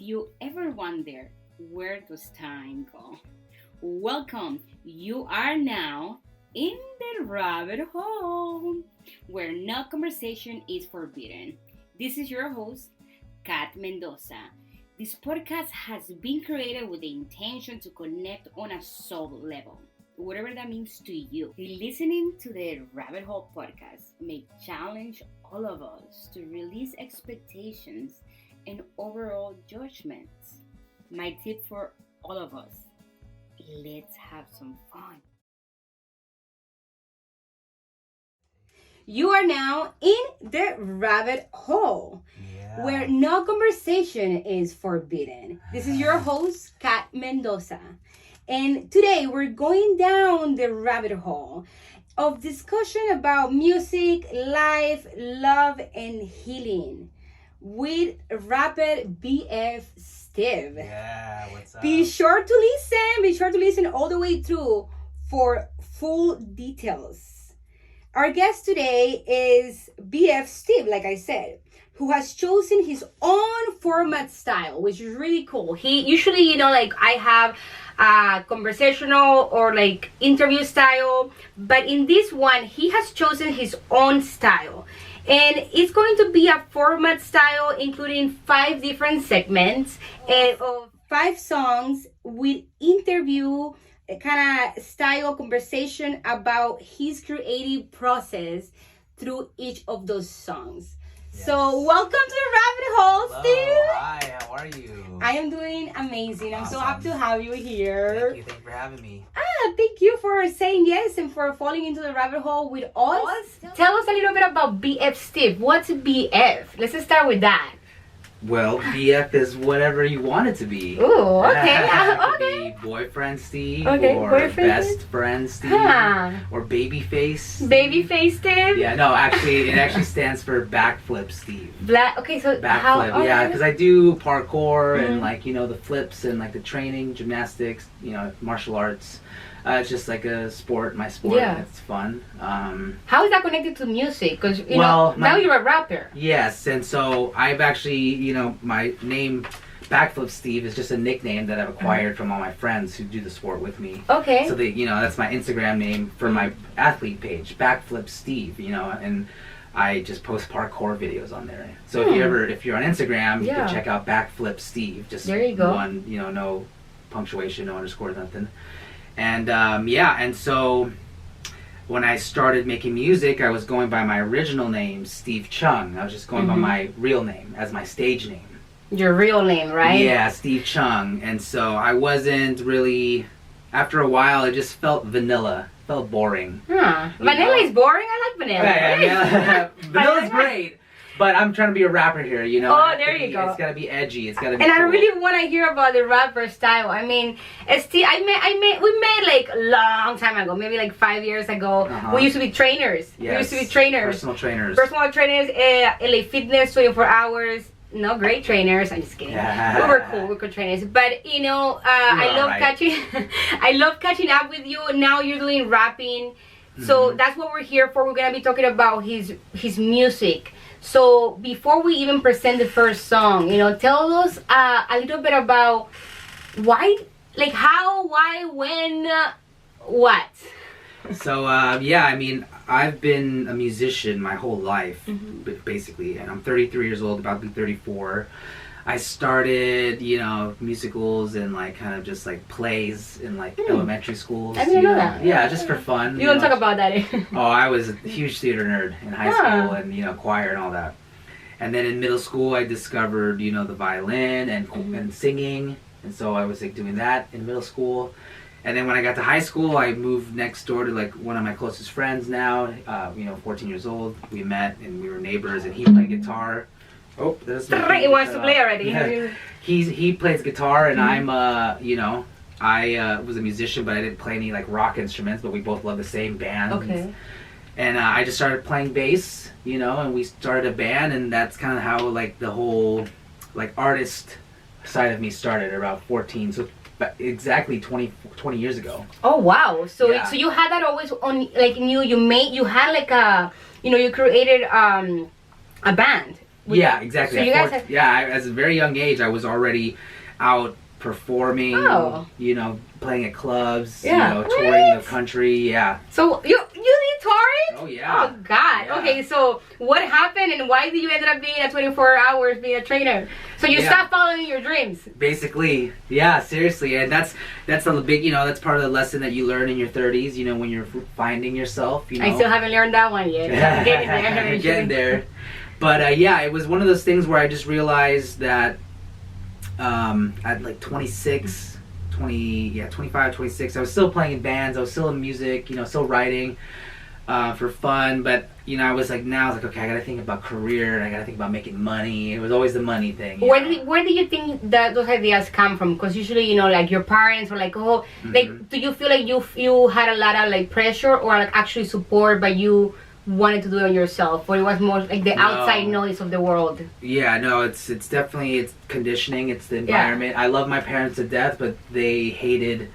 you ever wonder where does time go? Welcome. You are now in the rabbit hole, where no conversation is forbidden. This is your host, Kat Mendoza. This podcast has been created with the intention to connect on a soul level, whatever that means to you. Listening to the Rabbit Hole podcast may challenge all of us to release expectations and overall judgments. My tip for all of us: let's have some fun. You are now in the rabbit hole, where no conversation is forbidden. This is your host, Kat Mendoza. And today we're going down the rabbit hole of discussion about music, life, love, and healing with rapper BF Steve. Yeah, what's up? Be sure to listen all the way through for full details. Our guest today is BF Steve, like I said, who has chosen his own format style, which is really cool. He usually, I have a conversational or like interview style, but in this one, he has chosen his own style. And it's going to be a format style including 5 different segments and of 5 songs with interview kind of style conversation about his creative process through each of those songs. Yes. So welcome to the Rabbit Hole, Hello. Steve. Hi, how are you? I am doing amazing. I'm Awesome. so happy to have you here. Thank you for having me. Thank you for saying yes and for falling into the rabbit hole with us. Tell us a little bit about BF Steve. What's BF? Let's just start with that. Well, BF is whatever you want it to be. Ooh, okay. It could Okay. be boyfriend Steve, Okay, or boyfriend best Steve? friend Steve, or babyface. Babyface Steve? Yeah, no, actually, it actually stands for backflip Steve. Okay, so Backflip, how? yeah, Okay. because I do parkour and Mhm. the flips and the training, gymnastics, martial arts. It's just like a sport, my sport. Yeah. And it's fun. How is that connected to music? Because Well, now you're a rapper. Yes, and so I've actually, my name, Backflip Steve, is just a nickname that I've acquired from all my friends who do the sport with me. Okay. So they, that's my Instagram name for my athlete page, Backflip Steve, and I just post parkour videos on there. So if you're on Instagram, you can check out Backflip Steve. Just there you go. One, no punctuation, no underscore, nothing. And and so when I started making music, I was going by my original name, Steve Chung. I was just going by my real name as my stage name. Your real name, right? Yeah, Steve Chung. And so I wasn't really, after a while, it just felt vanilla, felt boring. Vanilla is boring? I like vanilla. Yeah. Vanilla's great. But I'm trying to be a rapper here, Oh, there you go. It's got to be edgy. It's got to be And cool. I really want to hear about the rapper style. I mean, Steve, we met like a long time ago, maybe like 5 years ago. We used to be trainers. Yes. We used to be trainers. Personal trainers. Personal trainers, LA Fitness, 24 hours. No, great trainers. I'm just kidding. Yeah. We were cool. We were good trainers. But I love catching. I love catching up with you. Now you're doing rapping, so that's what we're here for. We're gonna be talking about his music. So before we even present the first song, tell us a little bit about why, like how, why, when, what. So I mean, I've been a musician my whole life, basically, and I'm 33 years old, about to be 34. I started, musicals and kind of just plays in elementary schools. I didn't know that. Yeah, just for fun. You don't talk about that. Oh, I was a huge theater nerd in high school and choir and all that. And then in middle school, I discovered the violin and singing, and so I was doing that in middle school. And then when I got to high school, I moved next door to one of my closest friends now. 14 years old. We met and we were neighbors, and he played guitar. Oh, there's He wants to play already. Yeah. He plays guitar, and I'm I was a musician, but I didn't play any rock instruments. But we both love the same band. Okay. And I just started playing bass, and we started a band, and that's kind of how the whole artist side of me started around 14. So exactly 20 years ago. Oh wow! So Yeah. so you had that always on you had you created a band Yeah, exactly. So you guys as a very young age, I was already out performing, you know, playing at clubs, you know, touring the country. Yeah. So you did touring? Oh yeah. Oh God. Yeah. Okay, so what happened and why did you end up being at 24 hours being a trainer? So you stopped following your dreams. Basically, yeah, seriously, and that's the big, you know, that's part of the lesson that you learn in your 30s. You know, when you're finding yourself. You know. I still haven't learned that one yet. I'm getting there. Getting there. But yeah, it was one of those things where I just realized that at like 25, 26, I was still playing in bands, I was still in music, you know, still writing for fun, but you know, I was like, okay, I gotta think about career, and I gotta think about making money. It was always the money thing. Where do you think that those ideas come from? Because usually, you know, like your parents were like, oh, like, do you feel like you had a lot of like pressure or like actually support, but you wanted to do it yourself, or it was more like the outside noise of the world? Yeah, no, it's definitely, it's conditioning, it's the environment. I love my parents to death, but they hated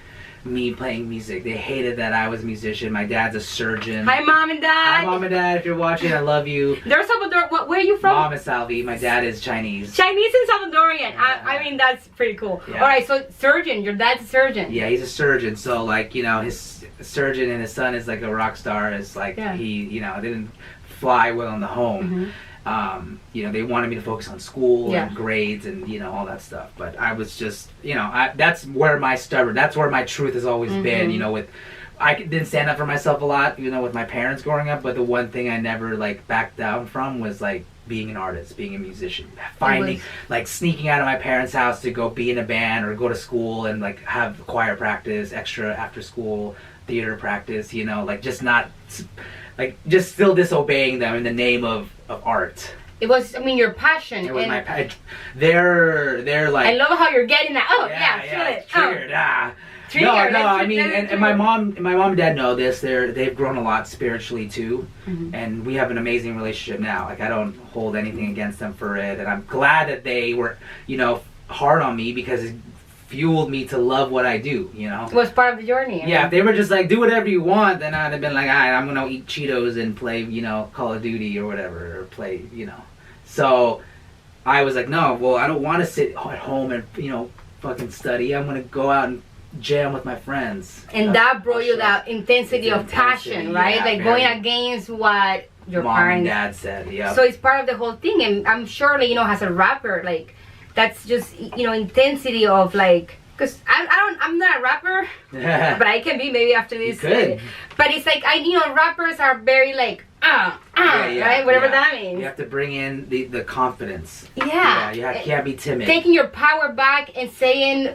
me playing music. They hated that I was a musician. My dad's a surgeon. Hi, Mom and Dad. Hi, Mom and Dad, if you're watching, I love you. They're Salvador. Where are you from? Mom is Salvi. My dad is Chinese. Chinese and Salvadorian. I mean, that's pretty cool. Yeah. All right, so surgeon. Your dad's a surgeon. Yeah, he's a surgeon. So, like, you know, his surgeon and his son is like a rock star. It's like he, you know, didn't fly well in the home. You know, they wanted me to focus on school and grades and, you know, all that stuff. But I was just, you know, that's where my truth has always been, you know, I didn't stand up for myself a lot, you know, with my parents growing up. But the one thing I never, like, backed down from was, like, being an artist, being a musician, like, sneaking out of my parents' house to go be in a band or go to school and, like, have choir practice, extra after school theater practice, you know, like, just not... Like, just still disobeying them in the name of art. It was, I mean, your passion. It was my passion. They're like... I love how you're getting that. Oh, feel it. Triggered, Triggered. No, I mean, and my mom and dad know this. They've grown a lot spiritually, too. And we have an amazing relationship now. Like, I don't hold anything against them for it. And I'm glad that they were, you know, hard on me because... it fueled me to love what I do, you know? It was part of the journey. Yeah, if they were just like, do whatever you want, then I'd have been like, all right, I'm gonna eat Cheetos and play, you know, Call of Duty or whatever, or play, you know. So, I was like, no, well, I don't want to sit at home and, you know, fucking study. I'm gonna go out and jam with my friends. And that brought you that intensity of passion, right? Yeah, like going against what your Mom parents... and Dad said, yeah. So it's part of the whole thing, and I'm sure, like, you know, as a rapper, like, that's just, you know, intensity of, like, because I'm not a rapper, but I can be maybe after this. You could. But it's like, you know, rappers are very like, right? Whatever that means. You have to bring in the confidence. Yeah. You can't be timid. Taking your power back and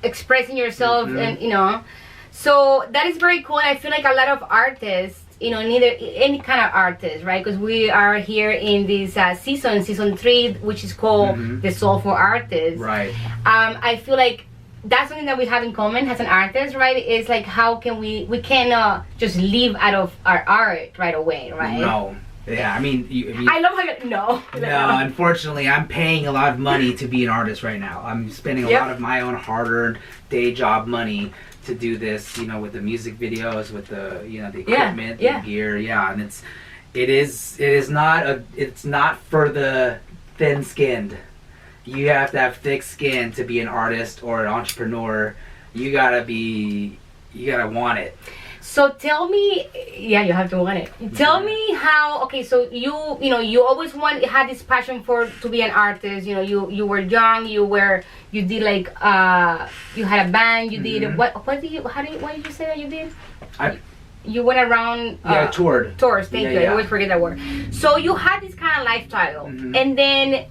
expressing yourself, and, you know. So that is very cool, and I feel like a lot of artists, you know, any kind of artist, right? Because we are here in this season 3, which is called the Soulful Artist. Right. I feel like that's something that we have in common as an artist, right? It's like, how can we cannot just live out of our art right away, right? No. Yeah, I mean, I love how you... No. No, unfortunately, I'm paying a lot of money to be an artist right now. I'm spending a lot of my own hard-earned day job money to do this, you know, with the music videos, with the, you know, the equipment, the gear, and it's not for the thin-skinned. You have to have thick skin to be an artist or an entrepreneur. You gotta want it. So tell me, you have to want it. Tell me how. Okay, so you know, you always had this passion to be an artist. You know, you were young. You did like you had a band. You did what did you say that you did? You went around. Toured. Tours. Thank you. I always forget that word. So you had this kind of lifestyle, and then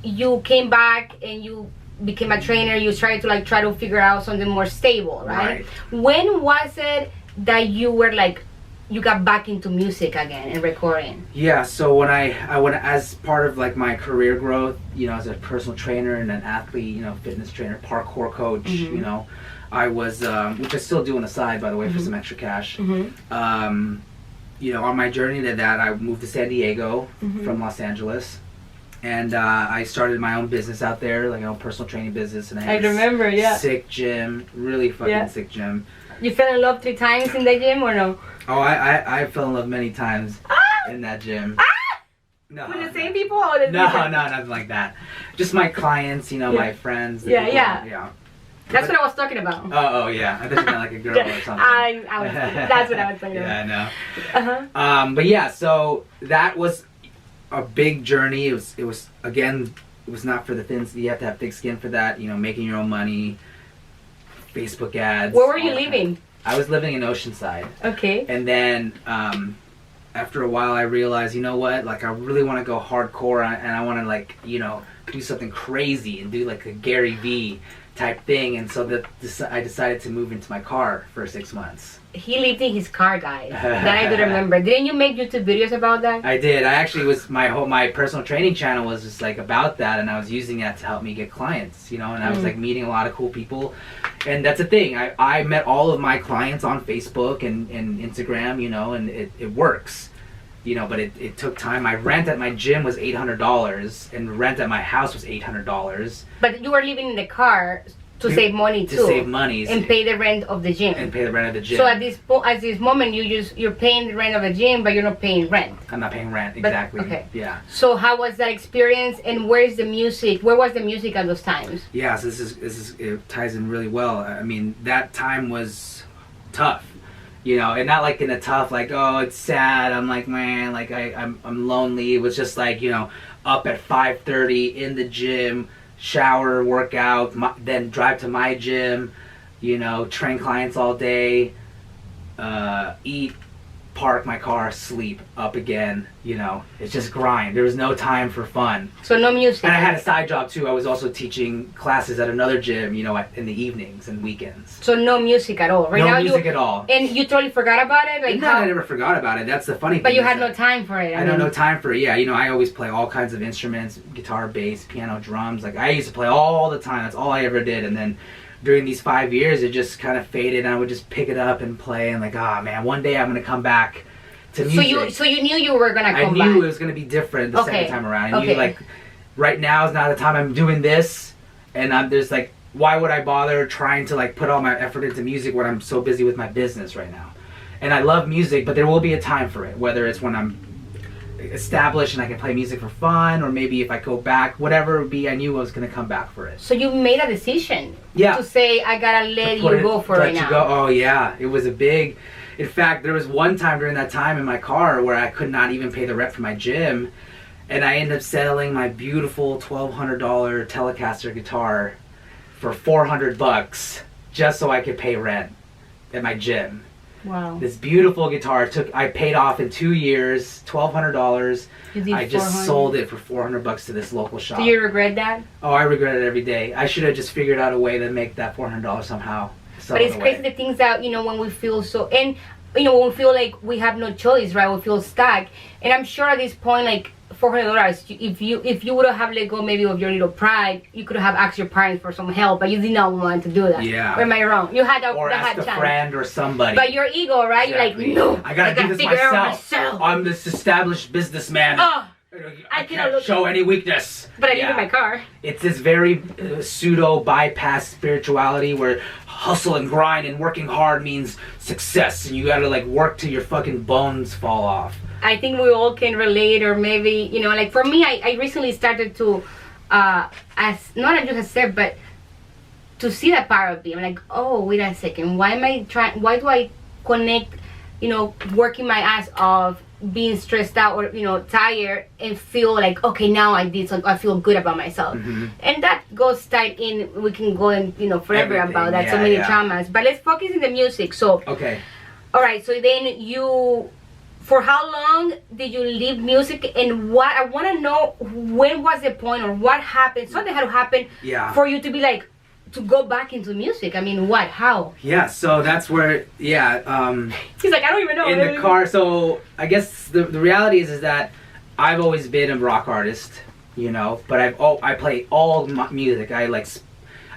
you came back and you became a trainer. You tried to try to figure out something more stable, right? When was it that you were like, you got back into music again and recording? Yeah, so when I went, as part of like my career growth, you know, as a personal trainer and an athlete, you know, fitness trainer, parkour coach, you know, I was, which I still do on the side, by the way, for some extra cash. You know, on my journey to that, I moved to San Diego from Los Angeles. And I started my own business out there, like my own personal training business. And I remember, sick gym, really fucking sick gym. You fell in love 3 times in that gym or no? Oh, I fell in love many times in that gym. No. With the same people or the No, nothing like that. Just my clients, my friends. Yeah. That's what I was talking about. Oh, yeah. I thought you meant like a girl or something. That's what I was talking about. Yeah, I know. But yeah, so that was a big journey. It was again, it was not for the thin. You have to have thick skin for that. Making your own money, Facebook ads. Where were you living? I was living in Oceanside. Okay. And then after a while, I realized, you know what? Like, I really want to go hardcore, and I want to like, do something crazy and do like a Gary V type thing. And so I decided to move into my car for 6 months. He lived in his car, guys. That I do remember. Didn't you make YouTube videos about that? I did. I actually was my personal training channel was just like about that, and I was using that to help me get clients. And I was like meeting a lot of cool people, and that's the thing. I met all of my clients on Facebook and Instagram, and it works. But it took time. My rent at my gym was $800, and rent at my house was $800. But you were living in the car to save money too. To save money and pay the rent of the gym. So at this moment, you're paying the rent of the gym, but you're not paying rent. I'm not paying rent, exactly. But, okay. Yeah. So how was that experience, and where's the music? Where was the music at those times? Yeah. So it ties in really well. I mean, that time was tough. And not like in a tough, like, oh, it's sad. I'm like, man, like I'm lonely. It was just like, up at 5:30 in the gym, shower, workout, then drive to my gym, train clients all day, eat, park my car, sleep, up again. It's just grind. There was no time for fun. So no music. And I had a side job too. I was also teaching classes at another gym, in the evenings and weekends. So no music at all. No music at all. And you totally forgot about it? Like I never forgot about it. That's the funny thing. But you had no time for it. I had no time for it. Yeah, I always play all kinds of instruments, guitar, bass, piano, drums. Like I used to play all the time. That's all I ever did. And then during these 5 years, it just kind of faded, and I would just pick it up and play, and like, man, one day I'm gonna come back to music. So you knew you were gonna come back. I knew it was gonna be different the second time around. I knew like, right now is not the time. I'm doing this, and there's like, why would I bother trying to like put all my effort into music when I'm so busy with my business right now? And I love music, but there will be a time for it. Whether it's when I'm established and I can play music for fun, or maybe if I go back, whatever it would be, I knew I was going to come back for it. So you made a decision to say, I gotta let you go for right now. Oh yeah, it was a big, in fact, there was one time during that time in my car where I could not even pay the rent for my gym, and I ended up selling my beautiful $1,200 Telecaster guitar for $400 just so I could pay rent at my gym. Wow. This beautiful guitar I paid off in 2 years, $1,200. I just sold it for $400 to this local shop. Do you regret that? Oh, I regret it every day. I should have just figured out a way to make that $400 somehow. But it's crazy the things that, when we feel so, and, when we feel like we have no choice, right? We feel stuck. And I'm sure at this point, like, $400, if you would have let go maybe of your little pride, you could have asked your parents for some help, but you did not want to do that. Yeah. Or am I wrong? You had or ask a friend or somebody. But your ego, right? Exactly. You're like, no, I gotta do this myself. I'm this established businessman. I can't show any weakness. But I live in my car. It's this very pseudo bypass spirituality where hustle and grind and working hard means success, and you gotta like work till your fucking bones fall off. I think we all can relate, or maybe, like for me, I recently started to, not just accept, but to see that part of me. I'm like, oh, wait a second, why do I connect, working my ass off, being stressed out or, tired, and feel like, okay, now I did something, I feel good about myself. Mm-hmm. And that goes tied in, we can go and, forever everything, about that, so many traumas. But let's focus on the music, so. Okay. All right, so then for how long did you leave music, and what I want to know, when was the point, or what happened? Something had to happen for you to be like, to go back into music. I mean, what? How? Yeah, so that's where, he's like, I don't even know. In the car, so I guess the reality is that I've always been a rock artist, but I play all music.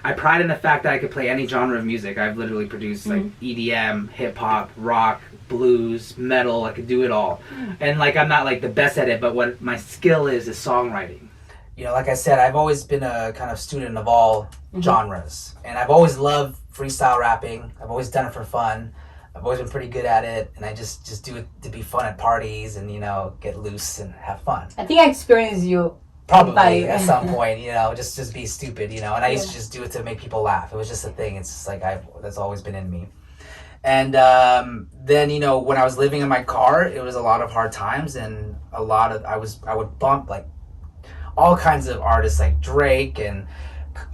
I pride in the fact that I could play any genre of music. I've literally produced like EDM, hip hop, rock, blues, metal. I could do it all. And like, I'm not like the best at it, but what my skill is songwriting. Like I said, I've always been a kind of student of all genres, and I've always loved freestyle rapping. I've always done it for fun. I've always been pretty good at it, and I just do it to be fun at parties and, you know, get loose and have fun. I think I experienced you. Probably at some point, you know, just be stupid, you know. And I used to just do it to make people laugh. It was just a thing. It's just like that's always been in me. And then, you know, when I was living in my car, it was a lot of hard times, and I would bump like all kinds of artists like Drake and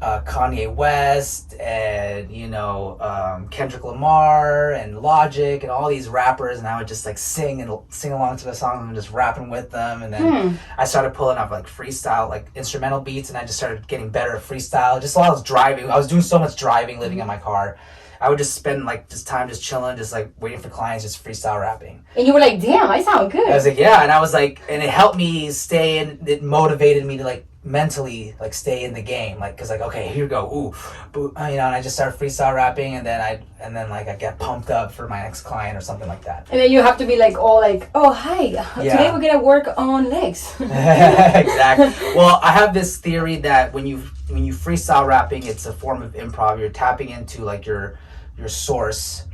Kanye West and, you know, Kendrick Lamar and Logic and all these rappers, and I would just like sing along to the songs and just rapping with them. And then I started pulling up like freestyle, like instrumental beats, and I just started getting better at freestyle. Just while I was driving, I was doing so much driving, living in my car. I would just spend like just time just chilling, just like waiting for clients, just freestyle rapping. And you were like, damn, I sound good. I was like, yeah. And I was like, and it helped me stay in, it motivated me to like mentally like stay in the game. Like, cause like, okay, here we go. Ooh, you know, and I just started freestyle rapping, and then I get pumped up for my next client or something like that. And then you have to be like, all like, oh, hi, today we're gonna work on legs. Exactly. Well, I have this theory that when you freestyle rapping, it's a form of improv. You're tapping into like your source,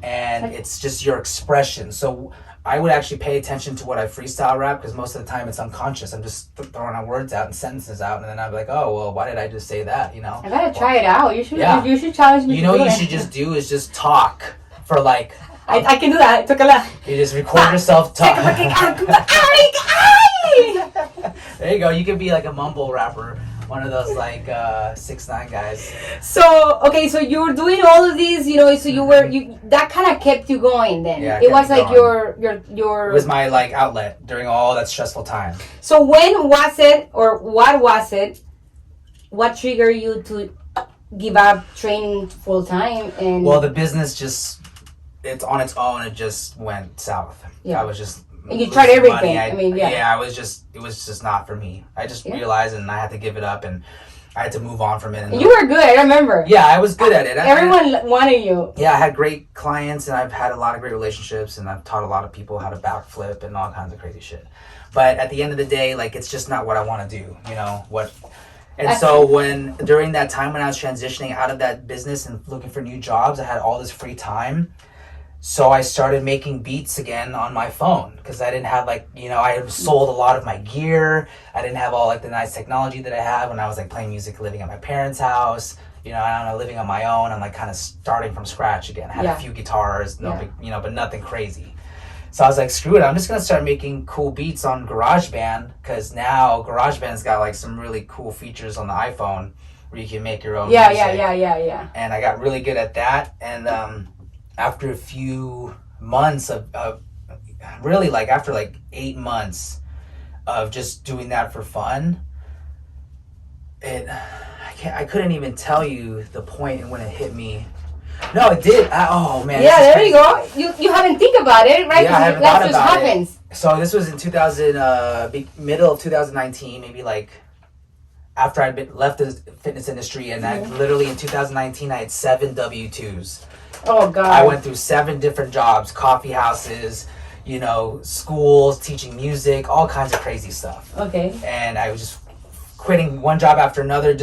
and it's just your expression. So I would actually pay attention to what I freestyle rap, because most of the time it's unconscious. I'm just throwing out words out and sentences out, and then I'd be like, oh, well, why did I just say that, you know? I gotta try it out. You should challenge me. You know what you should just do is just talk for like... I can do that. It took a lot. You just record yourself talking. There you go. You could be like a mumble rapper. One of those like 6ix9ine guys. So okay, so you were doing all of these, you know. So you that kind of kept you going. Then it was like your. It was my like outlet during all that stressful time. So when was it, or what was it? What triggered you to give up training full time? And well, the business it's on its own. It just went south. Yeah, I was just. And you tried everything. Yeah, it was just not for me. I just realized, and I had to give it up, and I had to move on from it. And you were good, I remember. Yeah, I was good at it. Everyone wanted you. Yeah, I had great clients, and I've had a lot of great relationships, and I've taught a lot of people how to backflip and all kinds of crazy shit. But at the end of the day, like, it's just not what I want to do, you know? And so during that time when I was transitioning out of that business and looking for new jobs, I had all this free time. So I started making beats again on my phone, because I didn't have like, you know, I had sold a lot of my gear. I didn't have all like the nice technology that I had when I was like playing music, living at my parents' house. You know, I don't know, living on my own. I'm like kind of starting from scratch again. I had a few guitars, big, you know, but nothing crazy. So I was like, screw it. I'm just going to start making cool beats on GarageBand, because now GarageBand's got like some really cool features on the iPhone where you can make your own music. Yeah. And I got really good at that. And, after a few months of really like after like 8 months of just doing that for fun, I couldn't even tell you the point when it hit me. No, it did. Oh man. Yeah, there you go. You haven't think about it, right? Yeah, I haven't thought about it. Happens. So this was in middle of 2019, maybe like after I'd left the fitness industry, and I literally in 2019 I had 7 W-2s. Oh God! I went through 7 different jobs, coffee houses, you know, schools, teaching music, all kinds of crazy stuff. Okay. And I was just quitting one job after another.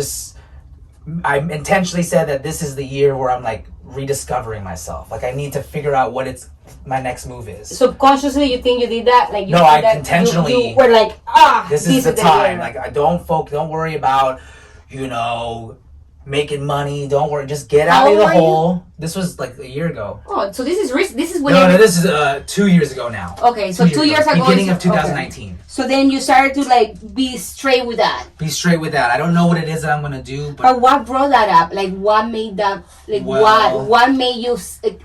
I intentionally said that this is the year where I'm like rediscovering myself. Like I need to figure out what my next move is. Subconsciously, you think you did that? Like you no, I intentionally. You were like, this is the time. Like I don't worry about, you know, making money. Don't worry, just get out of the hole. This was like a year ago. Oh, so this is when no, this is 2 years ago now. Okay, so 2 years ago, beginning of 2019. Okay. So then you started to like be straight with that. I don't know what it is that I'm gonna do, but what brought that up? Like what made that? Like what made you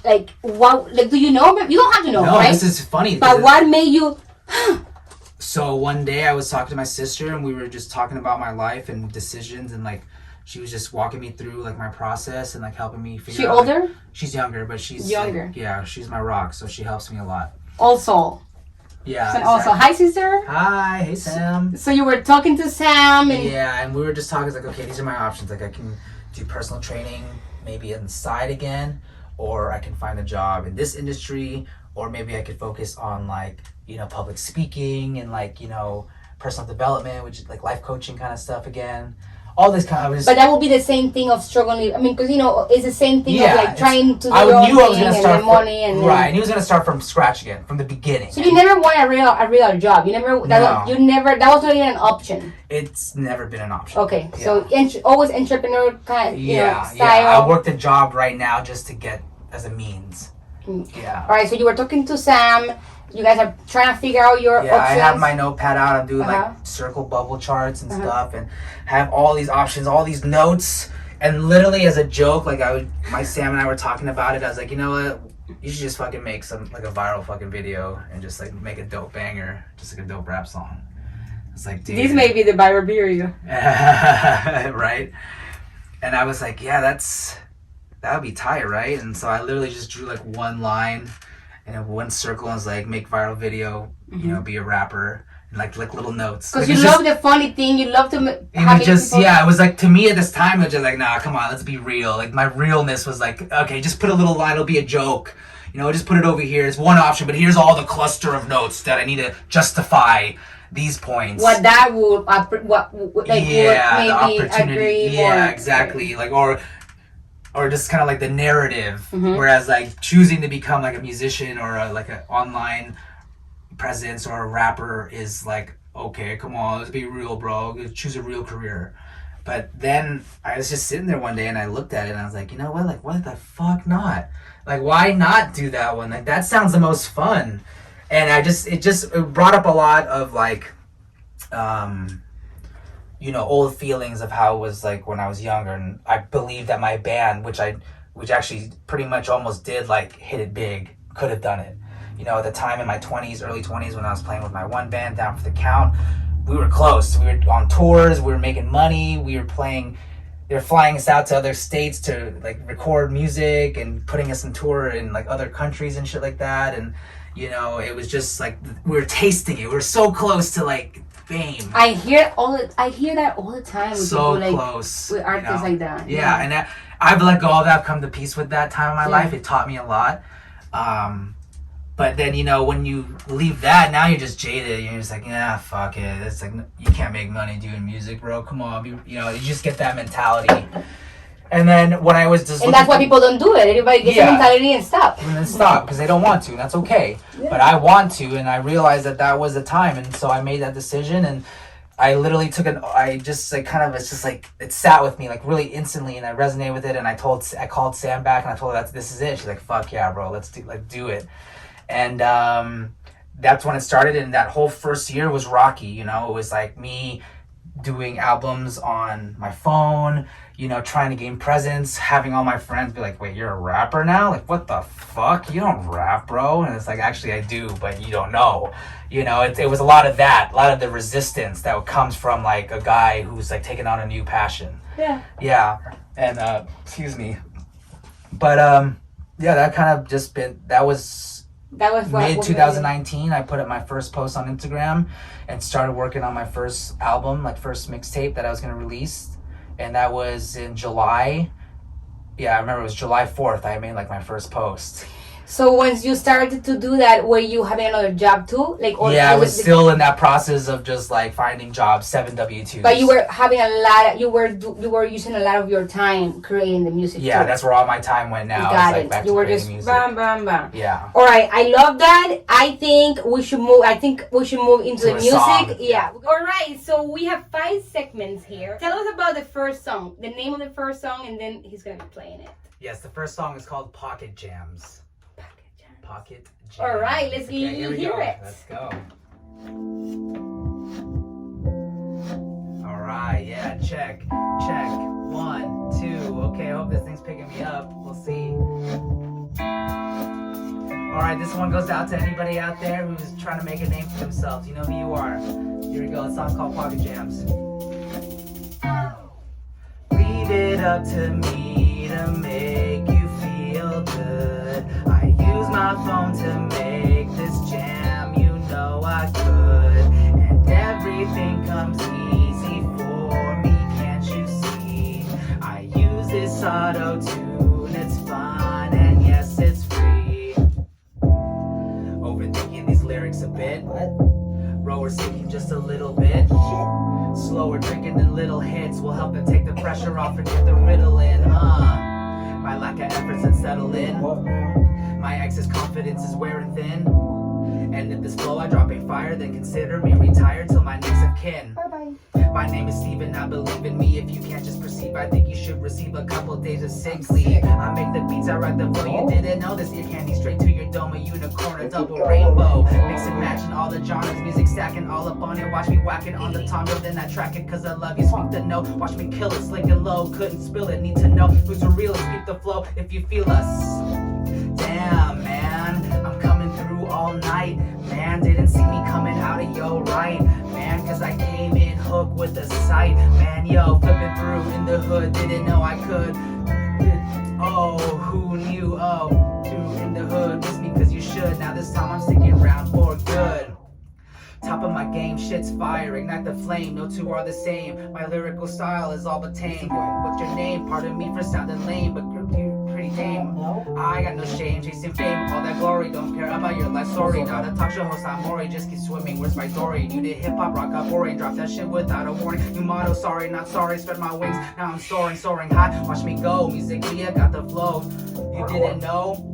like what? Like do you know? You don't have to know, no, right? This is funny. But what made you? So one day I was talking to my sister, and we were just talking about my life and decisions, and like. She was just walking me through like my process and like helping me figure out. She older? Like, she's younger, but she's younger. Like, yeah, she's my rock, so she helps me a lot. Also. Yeah. So also, hi sister. Hi, hey Sam. So you were talking to Sam and yeah, and we were just talking like, okay, these are my options. Like I can do personal training, maybe on the side again, or I can find a job in this industry, or maybe I could focus on like, you know, public speaking and like, you know, personal development, which is like life coaching kind of stuff again. all this kind of. But that would be the same thing of struggling. I mean, because it's the same thing of like trying to do your own thing and the money and right. And he was gonna start from scratch again, from the beginning. So you never want a real job. You never that was not even an option. It's never been an option. Okay, so always entrepreneur kind of style. Yeah, I worked a job right now just to get as a means. Yeah. All right, so you were talking to Sam. You guys are trying to figure out your options. I have my notepad out. I'm doing like circle bubble charts and stuff, and have all these options, all these notes. And literally as a joke, like Sam and I were talking about it. I was like, you know what? You should just fucking make like a viral fucking video and just like make a dope banger, just like a dope rap song. It's like, dude. This may be the viral video. Right? And I was like, yeah, that would be tight, right? And so I literally just drew like one line and one circle and was like, make viral video, be a rapper, and like little notes. Because you love the funny thing, you love to have it was like, to me at this time, it was just like, nah, come on, let's be real. Like my realness was like, okay, just put a little line, it'll be a joke. Just put it over here. It's one option, but here's all the cluster of notes that I need to justify these points. What that would, would maybe agree. Yeah, exactly. Like, or just kind of like the narrative, whereas like choosing to become like a musician or like an online presence or a rapper is like, okay, come on, let's be real, bro. Let's choose a real career. But then I was just sitting there one day and I looked at it and I was like, you know what? Like, what the fuck not? Like, why not do that one? Like, that sounds the most fun. And it brought up a lot of like, old feelings of how it was like when I was younger, and I believe that my band, which actually pretty much almost did like hit it big, could have done it. At the time in my early 20s when I was playing with my one band, Down for the Count, we were close. We were on tours, we were making money, we were playing. They were flying us out to other states to like record music and putting us on tour in like other countries and shit like that. And it was just like we were tasting it. We were so close to like fame. I hear that all the time with so people, like, close with artists like that. Yeah, and I've let go of that. I've come to peace with that time of my life. It taught me a lot. But then when you leave that, now you're just jaded. You're just like, yeah, fuck it. It's like you can't make money doing music, bro. Come on, you just get that mentality. And then when I was just and that's why people don't do it. Everybody gets the mentality and stop. And then stop because they don't want to, and that's okay. Yeah. But I want to, and I realized that was the time, and so I made that decision. And I literally it sat with me like really instantly, and I resonated with it. And I called Sam back, and I told her this is it. She's like, fuck yeah, bro, let's do it. And that's when it started. And that whole first year was rocky. It was like me doing albums on my phone, trying to gain presence, having all my friends be like, wait, you're a rapper now? Like, what the fuck? You don't rap, bro. And it's like, actually I do, but you don't know. It was a lot of that, a lot of the resistance that comes from like a guy who's like taking on a new passion. Yeah. And excuse me. But that kind of just that was mid 2019. I put up my first post on Instagram and started working on my first album, like first mixtape that I was going to release. And that was in July. Yeah, I remember it was July 4th. I made like my first post. So once you started to do that, were you having another job too? I was still in that process of just like finding jobs, 7 W-2s. But you were having you were using a lot of your time creating the music. Yeah, too. That's where all my time went now. Got it. Back you to were just music. bam, bam, bam. Yeah. All right, I love that. I think we should move into the music. Song. Yeah. All right, so we have 5 segments here. Tell us about the first song, the name of the first song, and then he's gonna be playing it. Yes, the first song is called Pocket Jams. Pocket Jams. All right, let's hear it. Let's go. All right, yeah, check. 1, 2. Okay, I hope this thing's picking me up. We'll see. All right, this one goes out to anybody out there who's trying to make a name for themselves. You know who you are. Here we go. A song called Pocket Jams. Leave it up to me to make you feel good. I use my phone to make this jam, I could. And everything comes easy for me, can't you see? I use this auto-tune, it's fun, and yes, it's free. Overthinking these lyrics a bit. Rower singing just a little bit. Slower drinking than little hits will help them take I'll forget the Ritalin. My lack of efforts unsettle in. My ex's confidence is wearing thin. And if this flow I drop ain't fire, then consider me retired till my next of kin. Bye-bye. My name is Steven, I believe in me. If you can't just perceive, I think you should receive a couple days of sick leave. I make the beats, I write the flow. You didn't know this, ear candy straight to your dome. A unicorn, a double rainbow. Mix and matching all the genres, music stacking all up on it. Watch me whack it on the tongue, then I track it cause I love you. Speak the note, watch me kill it, slick and low. Couldn't spill it, need to know who's the realest. Speak the flow if you feel us. Damn, man, I'm coming through all night. Man, didn't see me coming out of your right. Man, cause I came in hook with the sight. Man, yo, flipping through in the hood, didn't know I could. Oh, who knew? Oh, through in the hood, miss me cause you should. Now this time I'm sticking around for good. Top of my game, shit's fire, ignite the flame, no two are the same. My lyrical style is all but tame. What's your name? Pardon me for sounding lame, but you pretty dame. I got no shame, chasing fame, all that glory. Don't care about your life story. Not a talk show host, I'm Maury, just keep swimming. Where's my dory? You did hip hop, rock up, boring. Drop that shit without a warning. New motto, sorry, not sorry. Spread my wings, now I'm soaring high. Watch me go, music, yeah, got the flow. You didn't know?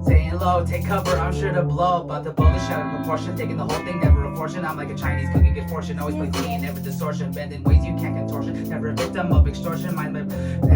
Staying low, take cover, I'm sure to blow. But the bullet shattered proportion, taking the whole thing, never a fortune. I'm like a Chinese cookie, good fortune. Always play clean, never distortion. Bend in ways you can't contortion. Never a victim of extortion. Mind my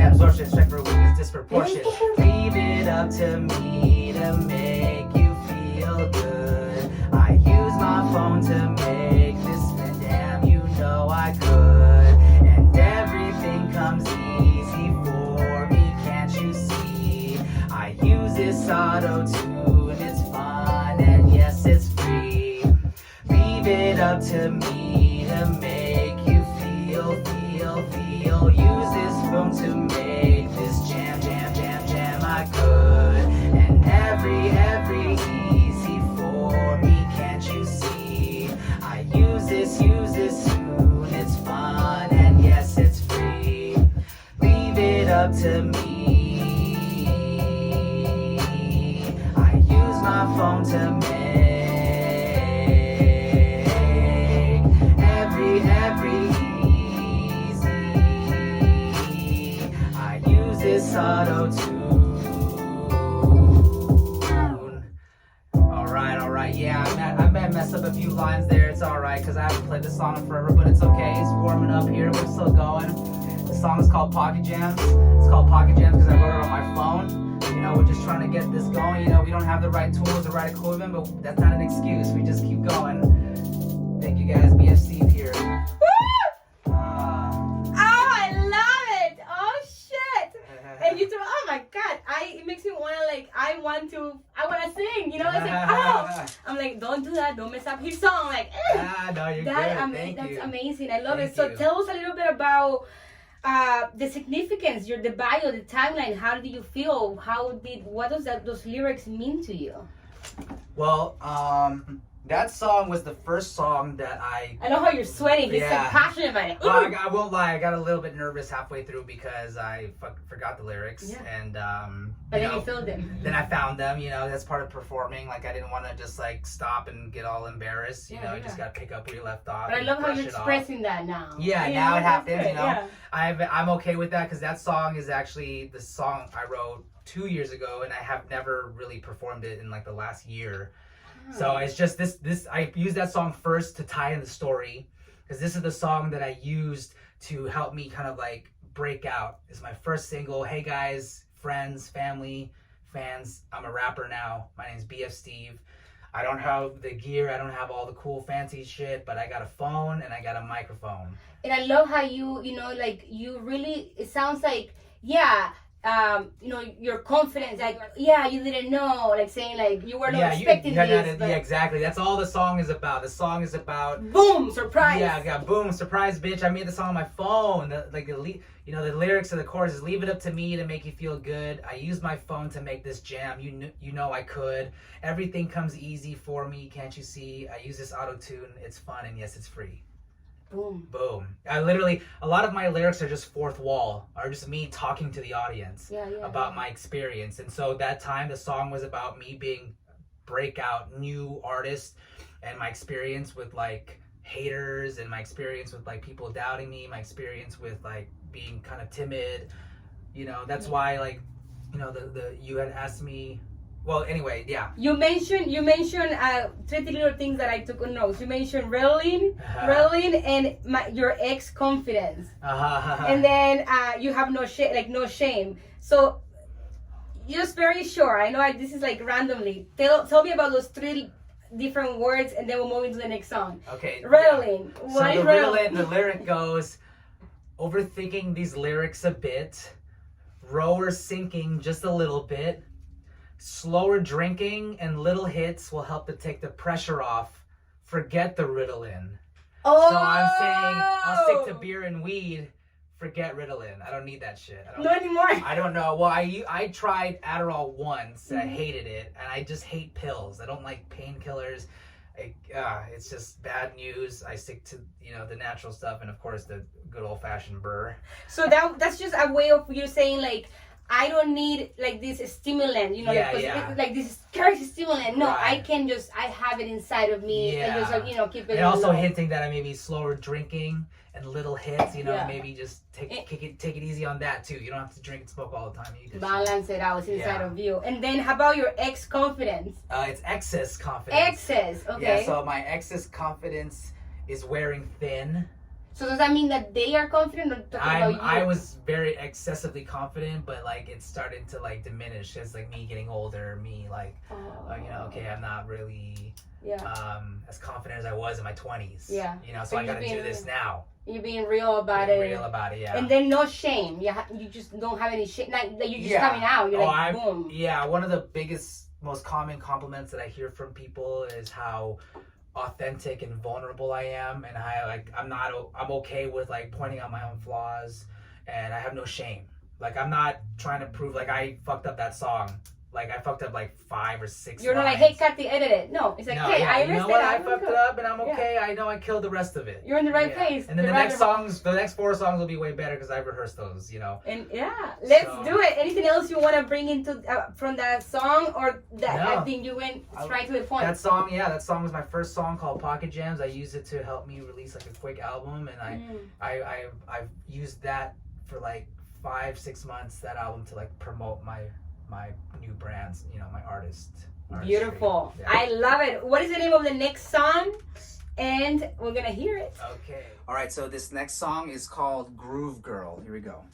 absorption, strike for weakness, disproportion. Leave it up to me to make you feel good. I use my phone to make this, and damn, you know I could. And everything comes easy for me, can't you see? I use this auto-tune, it's fun, and yes, it's free. Leave it up to me to make you feel. Use this film to make this jam. I could, and every easy for me, can't you see? I use this tune, it's fun, and yes, it's free. Leave it up to me. My phone to make every easy. I use this auto-tune. Alright, yeah, I may have messed up a few lines there. It's alright, because I haven't played this song in forever, but it's okay. It's warming up here, we're still going. The song is called Pocket Jams. It's called Pocket Jams because I wrote it on my phone. You know, we're just trying to get this going. You know, we don't have the right tools, the right equipment, but that's not an excuse. We just keep going. Thank you guys. BF Steve here. Oh, I love it. Oh, shit. And you oh my God. It makes me want to, like, I want to sing. You know, it's like, oh. I'm like, don't do that. Don't mess up his song. Like, no, you're good. That's amazing. I love it. So tell us a little bit about the significance, the bio, the timeline. How did you feel? What does those lyrics mean to you? Well, that song was the first song that I know how you're sweating. He's so passionate about it. Well, I won't lie. I got a little bit nervous halfway through because I forgot the lyrics. Yeah. And but then you filled them. Then I found them. You know, that's part of performing. Like, I didn't want to just like stop and get all embarrassed. You know, you just got to pick up where you left off. But I love how you're expressing that now. Yeah, now it happens. You know, I'm okay with that because that song is actually the song I wrote 2 years ago, and I have never really performed it in like the last year. So it's just this I used that song first to tie in the story, because this is the song that I used to help me kind of like break out. It's my first single. Hey guys, friends, family, fans, I'm a rapper now. My name's BF Steve. I don't have the gear, I don't have all the cool fancy shit, but I got a phone and I got a microphone. And I love how you know, like, you really, it sounds like, you know, your confidence, like, you didn't know, like saying, like, you weren't expecting this. Yeah, exactly. That's all the song is about. The song is about boom, surprise. Yeah, boom, surprise, bitch. I made the song on my phone. The lyrics of the chorus is leave it up to me to make you feel good. I used my phone to make this jam. You know I could. Everything comes easy for me, can't you see? I use this auto-tune. It's fun, and yes, it's free. Boom. I literally, a lot of my lyrics are just fourth wall, are just me talking to the audience about my experience. And so that time, the song was about me being breakout new artist and my experience with like haters and my experience with like people doubting me, my experience with like being kind of timid. You know, that's why like, you know, the you had asked me. Well, anyway, yeah. You mentioned three little things that I took on notes. You mentioned Ritalin, and your ex confidence, and then you have no shame. So just very sure. I know this is like randomly. Tell me about those three different words, and then we'll move into the next song. Okay. Ritalin. Yeah. So the Ritalin, the lyric goes, overthinking these lyrics a bit, rower sinking just a little bit. Slower drinking and little hits will help to take the pressure off. Forget the Ritalin. Oh! So I'm saying I'll stick to beer and weed. Forget Ritalin. I don't need that shit. Not anymore. I don't know. Well, I tried Adderall once and I hated it, and I just hate pills. I don't like painkillers. It's just bad news. I stick to the natural stuff, and of course the good old fashioned burr. So that's just a way of you saying like, I don't need like this stimulant, like this crazy stimulant. No, right. I have it inside of me, and just keep it. And also hinting that I may be slower drinking and little hits, maybe just take it easy on that too. You don't have to drink and smoke all the time. You just balance it out inside of you. And then how about your ex confidence? It's excess confidence. Excess, okay. Yeah, so my excess confidence is wearing thin. So does that mean that they are confident, or talking about you? I was very excessively confident, but like it's starting to like diminish as like me getting older, me like, okay, I'm not really as confident as I was in my 20s. Yeah. So I gotta do this now. You're being real about it. Real about it, yeah. And then no shame. You just don't have any shame. Like you're just coming out. You're boom. Yeah, one of the biggest, most common compliments that I hear from people is how authentic and vulnerable I am, and I'm okay with like pointing out my own flaws, and I have no shame. Like I'm not trying to prove like I fucked up that song. Like I fucked up like 5 or 6 You're lines. not like, hey, Kathy, edit it. No, it's like, hey, I messed it up. I fucked it up, and I'm okay. I know I killed the rest of it. You're in the right place. And then the next 4 songs will be way better because I've rehearsed those, And let's do it. Anything else you want to bring into from that song, or I think you went straight to the point? That song was my first song called Pocket Jams. I used it to help me release like a quick album, and I've used that for like 5-6 months, that album, to like promote my new brands, my artistry. Beautiful. Yeah. I love it. What is the name of the next song? And we're gonna hear it. Okay. All right, so this next song is called Groove Girl. Here we go.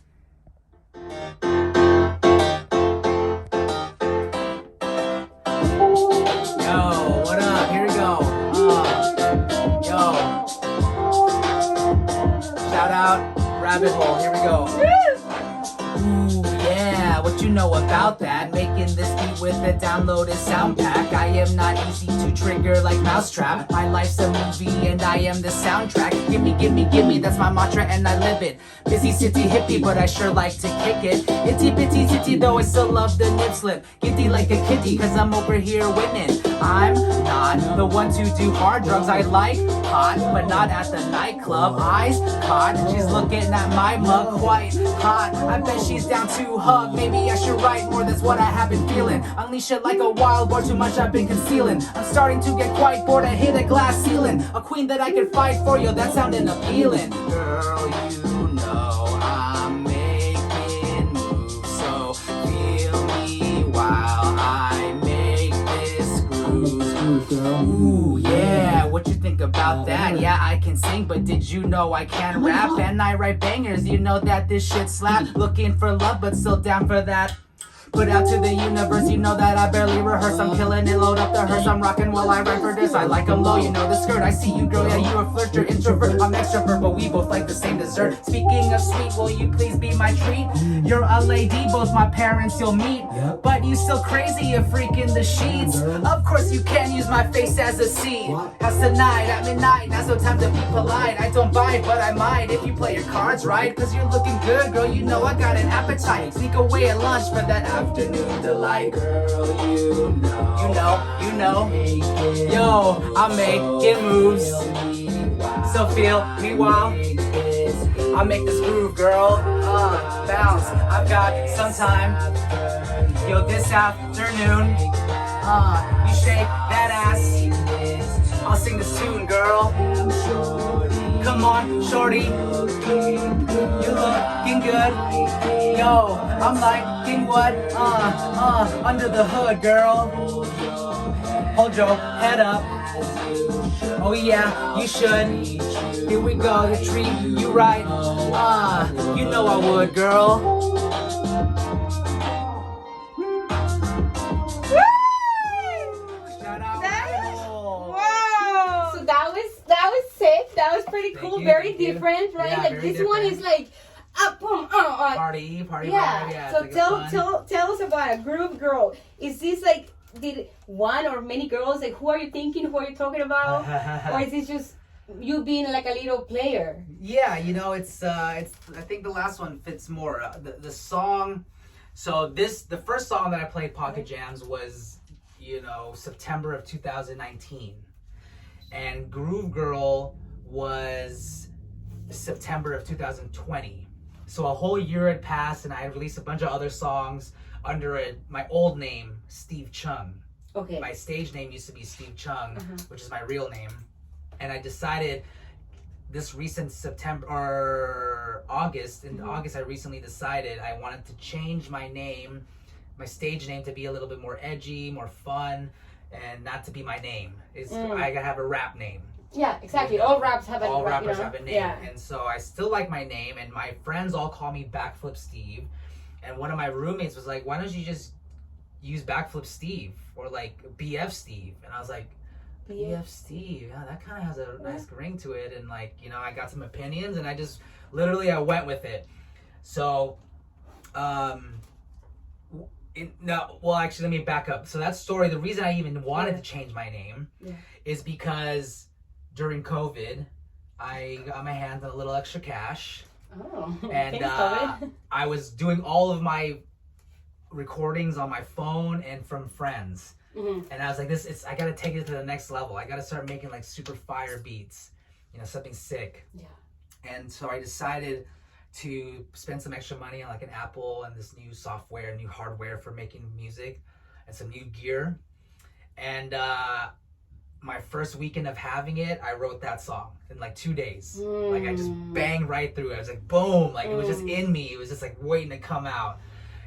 Yo, what up? Here we go. Yo. Shout out Rabbit Hole. Here we go. Ooh, yeah, what you know about that? Making this beat with a downloaded sound pack. I am not easy to trigger like Mousetrap. My life's a movie and I am the soundtrack. Gimme, that's my mantra and I live it. Busy city hippie, but I sure like to kick it. Itty bitty titty, though I still love the nip slip. Giddy like a kitty, cause I'm over here winning. I'm not the one to do hard drugs. I like hot, but not at the nightclub. Eyes caught, she's looking at my mug, quite hot. I bet she's down to hug. Maybe I should write more, that's what I have been feeling. Unleash it like a wild boar, too much I've been concealing. I'm starting to get quite bored, I hit a glass ceiling. A queen that I could fight for, yo, that sounding appealing. Girl, you know I'm making moves, so feel me while I make this groove. Ooh, yeah, what you think about that? Yeah, I can sing, but did you know I can rap? And I write bangers, you know that this shit slap. Looking for love, but still down for that. Put out to the universe, you know that I barely rehearse. I'm killing it, load up the hearse, I'm rocking while I write for this. I like 'em low, you know the skirt. I see you, girl, yeah, you a flirt, you're introvert. I'm extrovert, but we both like the same dessert. Speaking of sweet, will you please be my treat? You're a lady, both my parents you'll meet. But you still crazy, a freak in the sheets. Of course you can use my face as a seed. How's tonight, at midnight, now's no time to be polite. I don't bite, but I might if you play your cards right. Cause you're looking good, girl, you know I got an appetite. Sneak away at lunch for that afternoon delight. Girl, you know, yo, I'm making moves, so feel me while I make this groove, girl. Bounce. I've got some time. Yo, this afternoon. You shake that ass. I'll sing this tune, girl. Come on, shorty. You looking good. Yo, I'm liking what? Under the hood, girl. Hold your head up. Oh yeah, you should. Here we go to treat you right. You know I would, girl. Shout out, RabbitHole. Wow! So that was sick. That was pretty cool. Thank you, Very thank you. different, right? Yeah, like very this one different. is like up, boom, Party vibe. Yeah, So it's like tell us about a Groove Girl. Is this like did one or many girls? Like who are you thinking? Who are you talking about? Or is this just you being like a little player? Yeah, you know, it's I think the last one fits more. The song, so the first song that I played Pocket Jams was, you know, September of 2019. And Groove Girl was September of 2020. So a whole year had passed and I had released a bunch of other songs under my old name, Steve Chung. Okay. My stage name used to be Steve Chung, which is my real name. And I decided this recent September or August, in August I recently decided I wanted to change my name, my stage name, to be a little bit more edgy, more fun, and not to be my name. I gotta have a rap name. Yeah, exactly. You know, all rappers have a all rap, rappers you know? have a name. Yeah. And so I still like my name, and my friends all call me Backflip Steve. And one of my roommates was like, why don't you just use Backflip Steve or like BF Steve? And I was like, BF Steve, yeah, that kind of has a nice ring to it. And like, you know, I got some opinions and I just literally I went with it. So actually let me back up. So that story, the reason I even wanted to change my name is because during COVID I got my hands on a little extra cash. Oh, And thanks, COVID. I was doing all of my recordings on my phone and from friends. And I was like, I gotta take it to the next level. I gotta start making like super fire beats, you know, something sick. Yeah. And so I decided to spend some extra money on like an Apple and this new software, new hardware for making music and some new gear. And my first weekend of having it, I wrote that song in like 2 days. Like I just banged right through it. I was like, boom, like it was just in me. It was just like waiting to come out.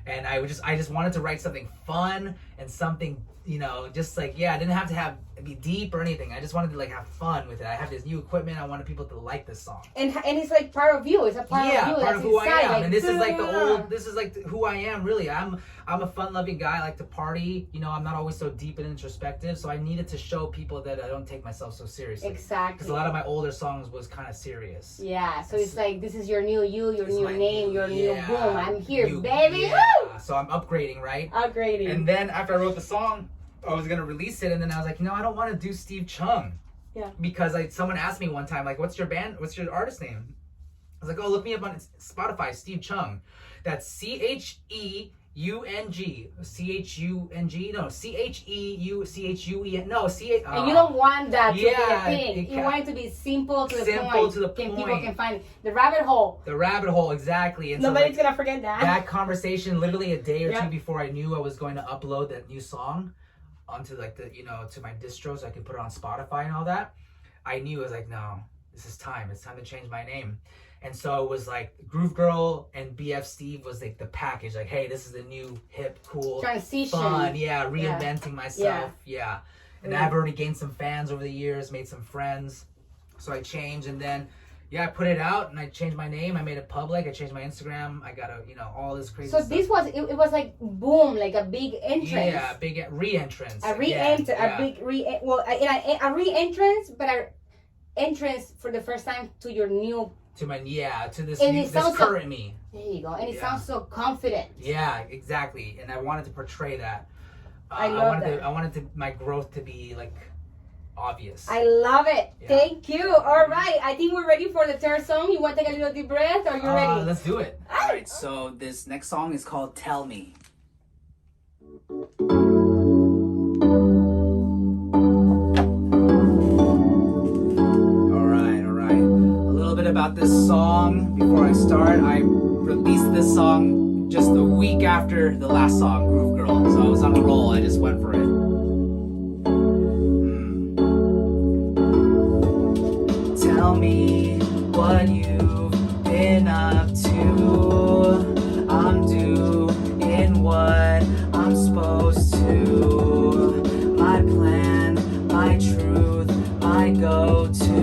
And I just wanted to write something fun and something, you know, just like, I didn't have to be deep or anything. I just wanted to like have fun with it. I have this new equipment. I wanted people to like this song. And it's like part of you. It's a part of you. Part of who I am. Like, and this is like who I am really. I'm a fun-loving guy. I like to party. You know, I'm not always so deep and introspective. So I needed to show people that I don't take myself so seriously. Exactly. Because a lot of my older songs was kind of serious. Yeah. So it's like, this is your new you, your new name, your new boom. I'm here, new, baby. Yeah. Woo! So I'm upgrading, right? Upgrading. And then after I wrote the song, I was gonna release it, and then I was like, I don't want to do Steve Chung. Yeah. Because someone asked me one time, like, what's your artist name? I was like, oh, look me up on Spotify, Steve Chung. That's CHEUNG. CHUNG? No, CHEUCHUE. No, and you don't want that to be a thing. You can, want it to be simple to the point. People can find it. The rabbit hole. The rabbit hole, exactly. And Nobody's gonna forget that. That conversation, literally a day or two before I knew I was going to upload that new song onto like to my distro so I could put it on Spotify and all that. I knew, I was like, no, this is time. It's time to change my name. And so it was like Groove Girl and BF Steve was like the package. Like, hey, this is the new hip, cool, transition, fun, reinventing myself, And I've already gained some fans over the years, made some friends. So I changed, and then I put it out, and I changed my name. I made it public. I changed my Instagram. I got all this crazy stuff. So this was it was like boom, like a big entrance. Yeah, a big re-entrance. A re-entrance, a re-entrance, but a entrance for the first time to your new. To this current me. There you go, and it sounds so confident. Yeah, exactly, and I wanted to portray that. I love that. I wanted my growth to be like obvious. I love it. Yeah. Thank you. All right, I think we're ready for the third song. You want to take a little deep breath, or you ready? Let's do it. All right, so this next song is called "Tell Me." about this song before I start. I released this song just a week after the last song, Groove Girl. So I was on a roll. I just went for it. Tell me what you've been up to. I'm doing what I'm supposed to. My plan, my truth, my go-to.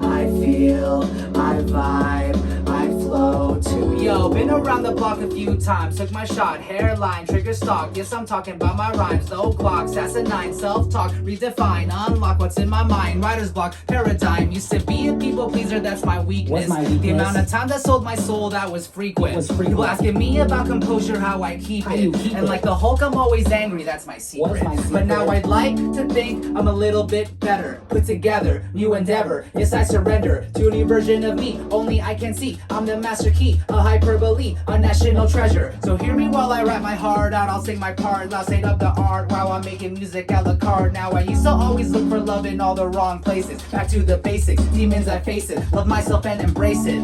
I feel, I vibe, I flow too. Yo, been around the block a few times. Took my shot, hairline, trigger stock. Yes, I'm talking about my rhymes. No clocks, asinine, self-talk, redefine, unlock what's in my mind. Writer's block, paradigm. Used to be a people pleaser, that's my weakness. The amount of time that sold my soul, that was frequent. People asking me about composure, how I keep it. And like the Hulk, I'm always angry, that's my secret. But now I'd like to think I'm a little bit better. Put together, new endeavor. Yes, I surrender to a new version of me. Only I can see. I'm the master key, a hyperbole, a national treasure. So hear me while I rap my heart out. I'll sing my part, I'll say up the art. While I'm making music a la carte. Now I used to always look for love in all the wrong places. Back to the basics, demons I face it. Love myself and embrace it.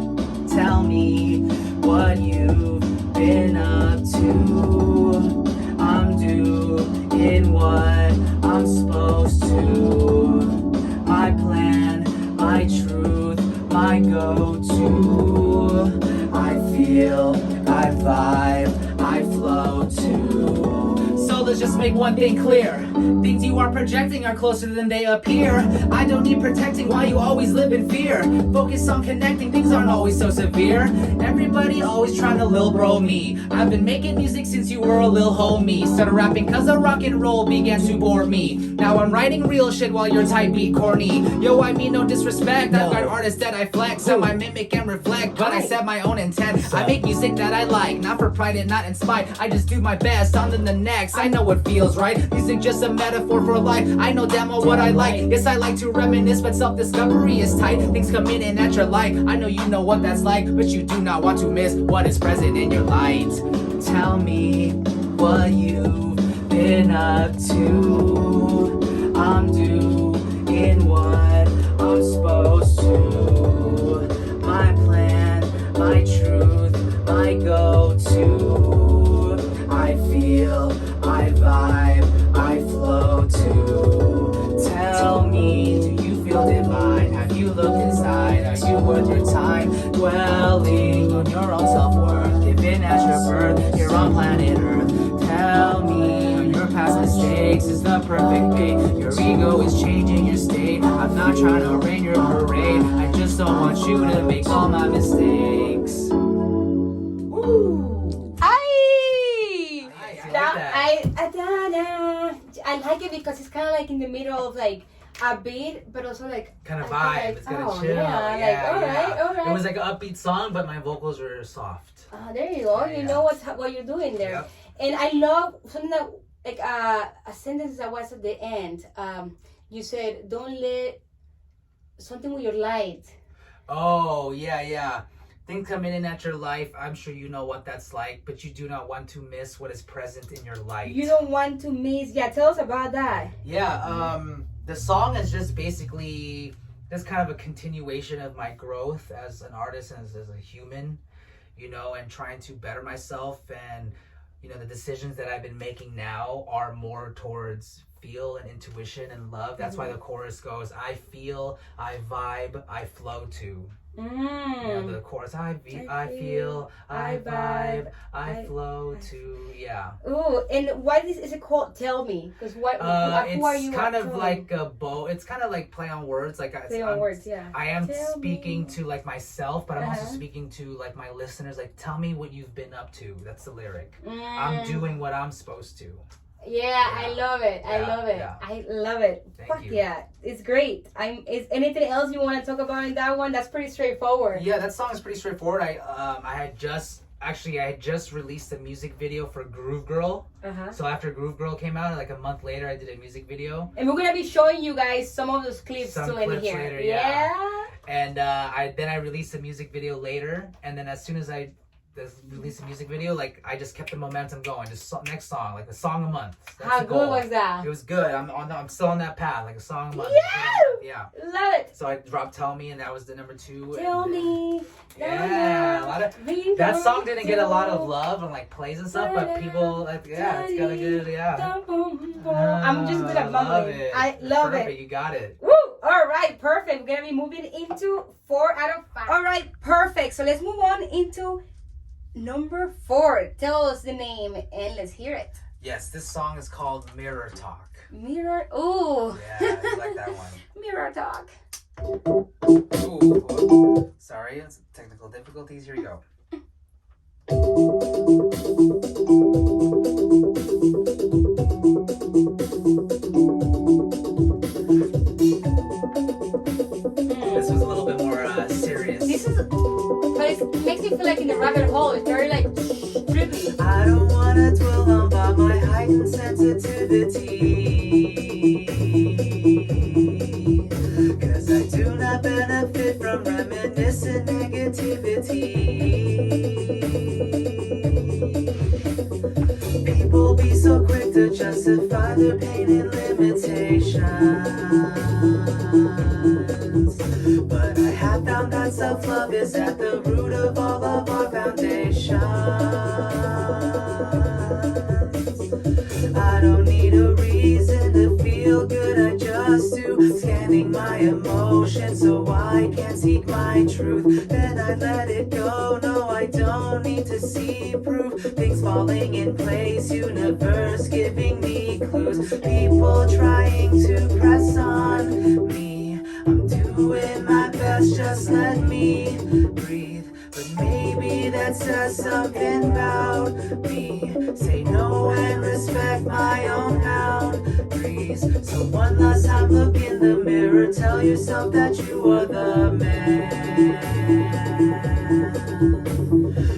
Tell me what you've been up to. I'm doing what I'm supposed to. My plan, my truth, my go-to. I feel, I vibe, I flow too. So let's just make one thing clear. Things you are projecting are closer than they appear. I don't need protecting, why you always live in fear? Focus on connecting, things aren't always so severe. Everybody always trying to lil bro me. I've been making music since you were a lil homie. Started rapping cause the rock and roll began to bore me. Now I'm writing real shit while you're type beat corny. Yo, I mean no disrespect, I've got artists that I flex. I might mimic and reflect, but I set my own intent. I make music that I like, not for pride and not in spite. I just do my best, on to the next. I know what feels right, music just a metaphor for life. I know damn well what I like. Yes, I like to reminisce, but self-discovery is tight. Things come in and at your light. I know you know what that's like, but you do not want to miss what is present in your light. Tell me what you've been up to. I'm doing what I'm supposed to. My plan, my truth, my go-to. I feel, I vibe, I flow too. Tell me, do you feel divine? Have you looked inside? Are you worth your time? Dwelling on your own self-worth. Given at your birth, here on planet Earth. Tell me, on your past mistakes is the perfect fate. Your ego is changing your state. I'm not trying to rain your parade. I just don't want you to make all my mistakes. Ooh. I like it because it's kind of like in the middle of like a beat, but also like kind of vibe. Like, it's kind of oh, chill. Yeah, all right. It was like an upbeat song, but my vocals were soft. There you go. You know what you're doing there. Yep. And I love something that like a sentence that was at the end. You said, "Don't let something with your light." Oh yeah. Things come in at your life. I'm sure you know what that's like, but you do not want to miss what is present in your life. You don't want to miss. Yeah, tell us about that. Yeah, the song is just basically just kind of a continuation of my growth as an artist and as a human, you know, and trying to better myself. And, you know, the decisions that I've been making now are more towards feel and intuition and love. That's why the chorus goes, I feel, I vibe, I flow to. You know, the chorus, I feel, I vibe, I flow to, yeah. Ooh, and why is it called Tell Me? Because who are you? It's kind of like a it's kind of like play on words. Like I am speaking to like myself, but I'm also speaking to like my listeners. Like, tell me what you've been up to. That's the lyric. I'm doing what I'm supposed to. Yeah, I love it. I love it. Thank you. Yeah, it's great. Is anything else you want to talk about in that one? That's pretty straightforward. Yeah, that song is pretty straightforward. I had just released a music video for Groove Girl. So after Groove Girl came out, like a month later, I did a music video. And we're gonna be showing you guys some of those clips too in here. Later, yeah. And I released a music video later, and then as soon as I released a music video, like I just kept the momentum going. Just next song, like a song a month. That's How the goal. good was that? It was good. I'm still on that path, like a song a month. Yeah. Love it. So I dropped "Tell Me," and that was the number 2. Tell me. Yeah, a lot of that song didn't get a lot of love and like plays and stuff, but people like it's got a good I'm just good at mumbling. I love Perfect. it. You got it. Woo! All right, perfect. We're gonna be moving into 4 out of 5. All right, perfect. So let's move on into number 4. Tell us the name and let's hear it. Yes, this song is called "Mirror Talk." Mirror. Ooh. Yeah, I like that one. Mirror talk. Ooh. Sorry, it's technical difficulties. Here we go. This was a little bit more serious. This is, but it makes me feel like in the rabbit hole. It's very like trippy. I don't wanna dwell on by my heightened sensitivity, 'cause I do not benefit from reminiscent negativity. People be so quick to justify their pain and limitations, but I have found that self-love is at the root of all of our foundations. I don't need a reason to feel good, I just do. Scanning my emotions so I can seek my truth. Then I let it go, no I don't need to see proof. Things falling in place, universe giving me clues. People trying to press on me, I'm doing my best, just let me breathe. But maybe that says something about me. Say no and respect my own boundaries. So one last time look in the mirror, tell yourself that you are the man.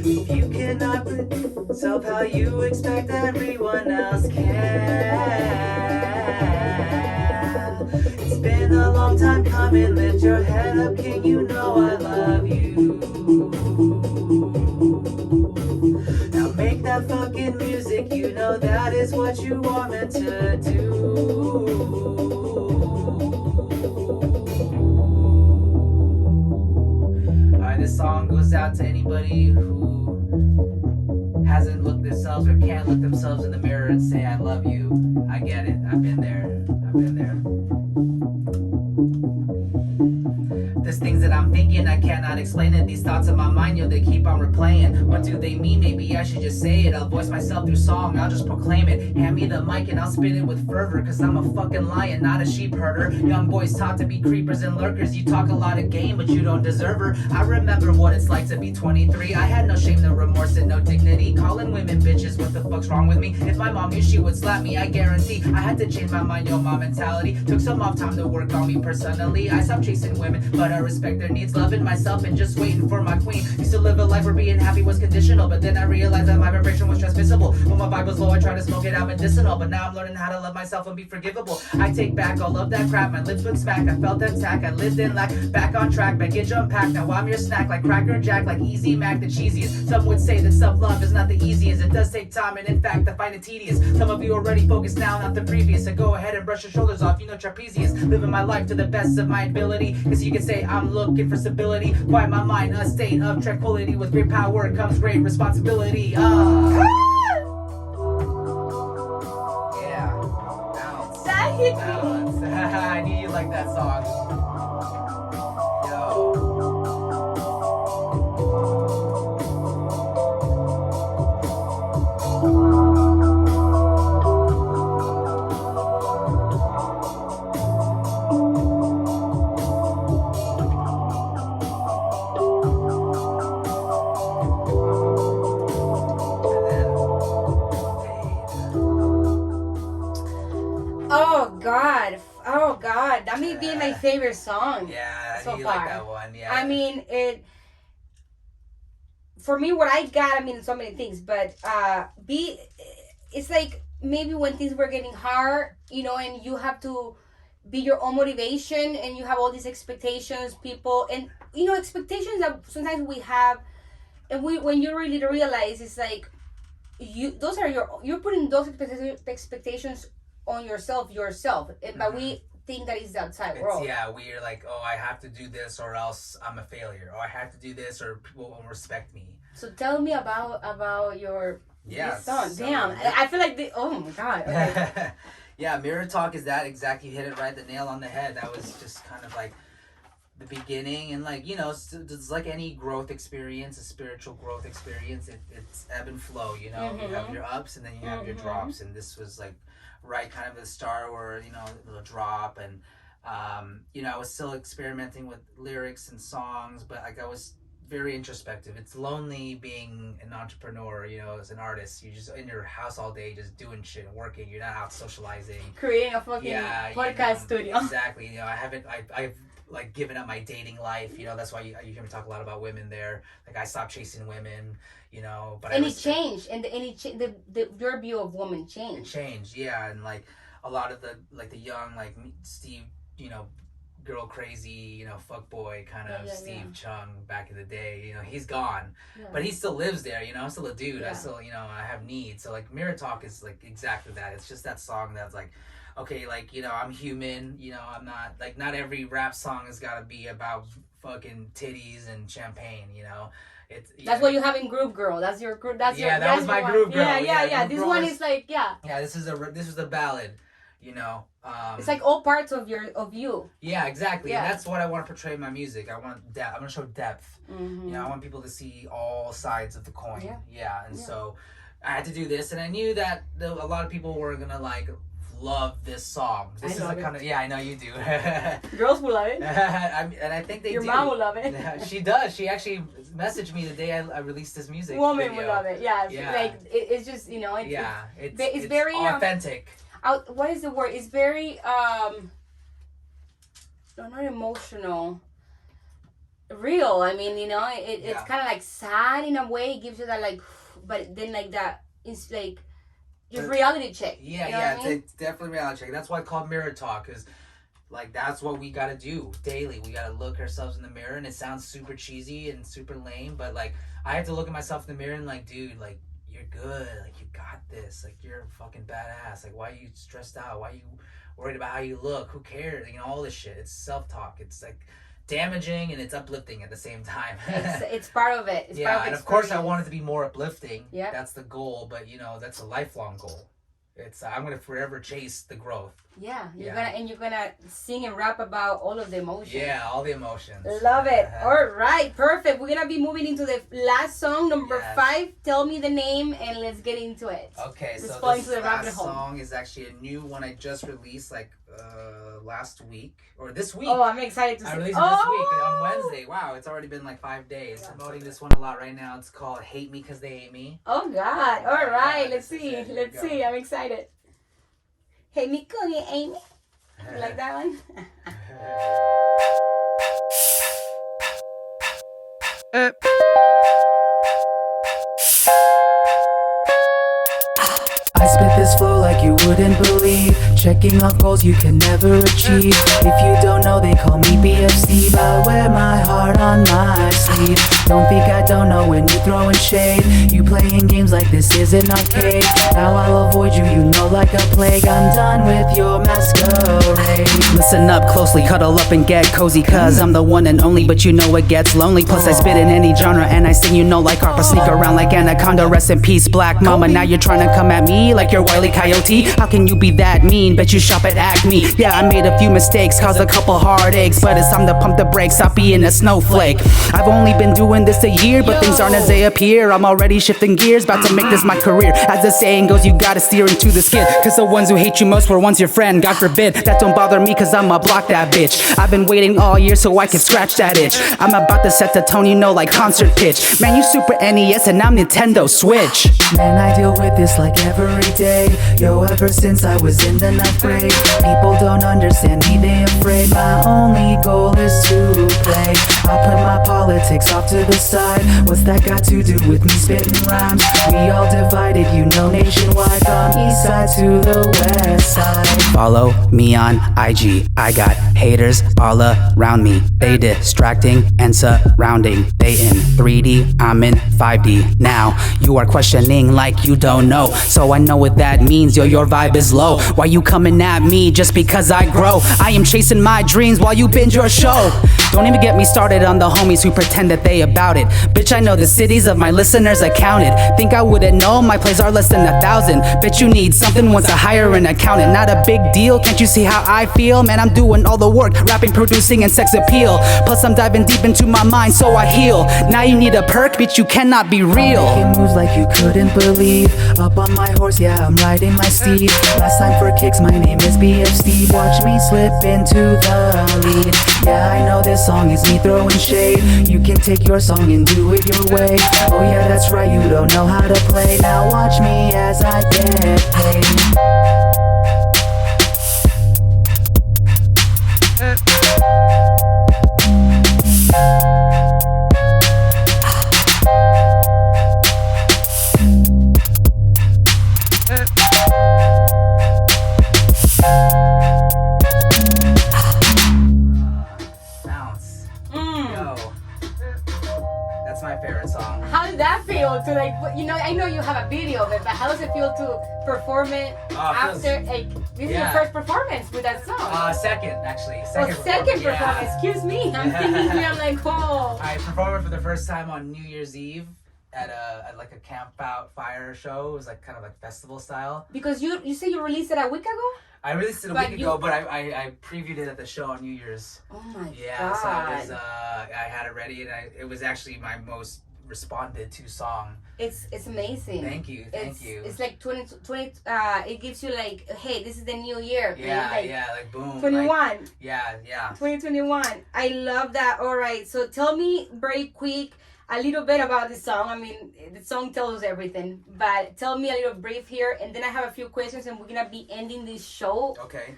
If you cannot predict yourself, how you expect everyone else can? It's been a long time coming, lift your head up, king, you know I love you. Now make that fucking music, you know that is what you are meant to do. Alright, this song goes out to anybody who hasn't looked themselves or can't look themselves in the mirror and say I love you. I get it, I've been there. There's things that I'm thinking, I cannot explain it. These thoughts in my mind, yo, they keep on replaying. What do they mean? Maybe I should just say it. I'll voice myself through song, I'll just proclaim it. Hand me the mic and I'll spit it with fervor, 'cause I'm a fucking lion, not a sheep herder. Young boys taught to be creepers and lurkers. You talk a lot of game, but you don't deserve her. I remember what it's like to be 23. I had no shame, no remorse, and no dignity. Calling women bitches, what the fuck's wrong with me? If my mom knew, she would slap me, I guarantee. I had to change my mind, yo, my mentality. Took some off time to work on me personally. I stopped chasing women, but I respect their needs. Loving myself and just waiting for my queen. Used to live a life where being happy was conditional, but then I realized that my vibration was transmissible. When my vibe was low, I tried to smoke it out medicinal, but now I'm learning how to love myself and be forgivable. I take back all of that crap, my lips would smack. I felt attack, I lived in lack. Back on track, baggage unpacked. Now I'm your snack, like Cracker Jack, like Easy Mac, the cheesiest. Some would say that self-love is not the easiest. It does take time, and in fact, I find it tedious. Some of you are already focused now, not the previous. So go ahead and brush your shoulders off, you know trapezius. Living my life to the best of my ability, 'cause you can say I'm looking for stability. Quiet my mind, a state of tranquility. With great power comes great responsibility. Yeah. Bounce. That hit me. Bounce. I knew you liked that song. Yo. Oh God, that may be my favorite song. Yeah, so you far. like that one. Yeah. I mean, for me, what I got, I mean, so many things, but it's like maybe when things were getting hard, you know, and you have to be your own motivation, and you have all these expectations, people, and you know, expectations that sometimes we have and when you really realize, it's like you're putting those expectations on yourself, but we think that it's the outside world. Yeah, we're like, oh, I have to do this or else I'm a failure, or I have to do this or people won't respect me. So tell me about your song. So, damn, I feel like oh my god. Okay. Yeah, Mirror Talk is that exactly, hit it right, the nail on the head. That was just kind of like the beginning, and like, you know, it's like any growth experience, a spiritual growth experience, it's ebb and flow, you know. You have your ups and then you have your drops, and this was like right kind of the start where, you know, the drop, and you know, I was still experimenting with lyrics and songs, but like I was very introspective. It's lonely being an entrepreneur, you know, as an artist. You're just in your house all day just doing shit and working. You're not out socializing, creating a fucking podcast studio. Exactly. You know, I've like given up my dating life, you know. That's why you hear me talk a lot about women there. Like I stopped chasing women, you know. But it changed, and your view of women changed. It changed, yeah. And like a lot of the young, like Steve, you know, girl crazy, you know, fuckboy kind of Steve Chung back in the day, you know, he's gone, but he still lives there, you know. I'm still a dude. I still, you know, I have needs. So like Mirror Talk is like exactly that. It's just that song that's like, okay, like, you know, I'm human, you know. I'm not like, not every rap song has got to be about fucking titties and champagne, you know. That's what you have in Group Girl. That's your group. That was my Group Girl. Yeah. This one is like this is a ballad, you know. It's like all parts of you. Yeah, exactly. And that's what I want to portray in my music. I want depth. I want to show depth. You know, I want people to see all sides of the coin. So I had to do this, and I knew that a lot of people were gonna like love this song. This is a kind of I know you do. Girls will love it. And I think Your mom will love it. She does. She actually messaged me the day I released this music. Woman will love it. Yeah. Like it's just, you know. It's very authentic. What is the word? It's very not emotional, real. I mean, you know, it's kind of like sad in a way. It gives you that like, but then like that it's like just reality check. Yeah, you know what I mean? It's definitely reality check. That's why it's called Mirror Talk, because like that's what we gotta do daily. We gotta look ourselves in the mirror, and it sounds super cheesy and super lame, but like I have to look at myself in the mirror and like, dude, like, you're good, like you got this, like you're a fucking badass, like why are you stressed out, why are you worried about how you look, who cares, you know, all this shit. It's self-talk. It's like damaging and it's uplifting at the same time. it's part of it. And of course I want it to be more uplifting. Yeah, that's the goal, but you know, that's a lifelong goal. It's I'm gonna forever chase the growth. You're gonna sing and rap about all of the emotions. Yeah, all the emotions. Love it. All right, perfect. We're gonna be moving into the last song, number 5. Tell me the name and let's get into it. Okay, let's so this last song is actually a new one I just released like last week or this week. Oh, I'm excited to see. I released it this week on Wednesday. Wow, it's already been like 5 days. I'm promoting this one a lot right now. It's called "Hate Me Cause They Hate Me." Oh God! All right, let's see. Let's see. I'm excited. Hate me cause they hate me. You like that one? I spit this flow like you wouldn't believe, checking off goals you can never achieve. If you don't know, they call me BF Steve. I wear my heart on my sleeve. Don't think I don't know when you throwing shade. You playing games like this is an arcade. Now I'll avoid you, you know, like a plague. I'm done with your masquerade. Listen up closely, cuddle up and get cozy, cause I'm the one and only, but you know it gets lonely. Plus I spit in any genre and I sing, you know, like opera. Sneak around like Anaconda, rest in peace, Black Mama. Now you're trying to come at me like you're Wile E. Coyote. How can you be that mean? Bet you shop at Acme. Yeah, I made a few mistakes, caused a couple heartaches, but it's time to pump the brakes, stop being a snowflake. I've only been doing this a year, but things aren't as they appear. I'm already shifting gears, about to make this my career. As the saying goes, you gotta steer into the skid, cause the ones who hate you most were once your friend. God forbid, that don't bother me, cause I'ma block that bitch. I've been waiting all year so I can scratch that itch. I'm about to set the tone, you know, like concert pitch. Man, you Super NES and I'm Nintendo Switch. Man, I deal with this like every every day. Yo, ever since I was in the 9th grade, people don't understand me, they afraid. My only goal is to play. I put my politics off to the side. What's that got to do with me spitting rhymes? We all divided, you know, nationwide, from east side to the west side. Follow me on IG. I got haters all around me. They distracting and surrounding. They in 3D, I'm in 5D. Now you are questioning like you don't know. So I know what that means, yo, your vibe is low. Why you coming at me just because I grow? I am chasing my dreams while you binge your show. Don't even get me started on the homies who pretend that they about it. Bitch, I know the cities of my listeners I counted. Think I wouldn't know my plays are less than 1,000. Bet you need something once I hire an accountant. Not a big deal, can't you see how I feel? Man, I'm doing all the work, rapping, producing, and sex appeal. Plus I'm diving deep into my mind so I heal. Now you need a perk, bitch, you cannot be real. Making moves like you couldn't believe. Up on my horse, yeah, I'm riding my steed. Last time for kicks, my name is BF Steve. Watch me slip into the lead. Yeah, I know this song is me throwing shade. You can take your song and do it your way. Oh yeah, that's right, you don't know how to play. Now watch me as I get paid. Bounce. Yo. That's my favorite song. How does that feel to like, you know, I know you have a video of it, but how does it feel to perform it after, like, this is your first performance with that song? Second, actually. Second performance. Yeah. Excuse me. I'm thinking here, I'm like, oh. I performed for the first time on New Year's Eve at like a fire show. It was like kind of like festival style. Because you say you released it a week ago? I released it a week ago, but I previewed it at the show on New Year's. Oh my god. Yeah, so it was, I had it ready, and it was actually my most responded to song. It's amazing. Thank you. It's like 20, it gives you like, hey, this is the new year. Yeah, like, like boom. 21. Like, yeah. 2021. I love that. All right, so tell me very quick a little bit about the song. I mean, the song tells us everything, but tell me a little brief here, and then I have a few questions, and we're gonna be ending this show. Okay.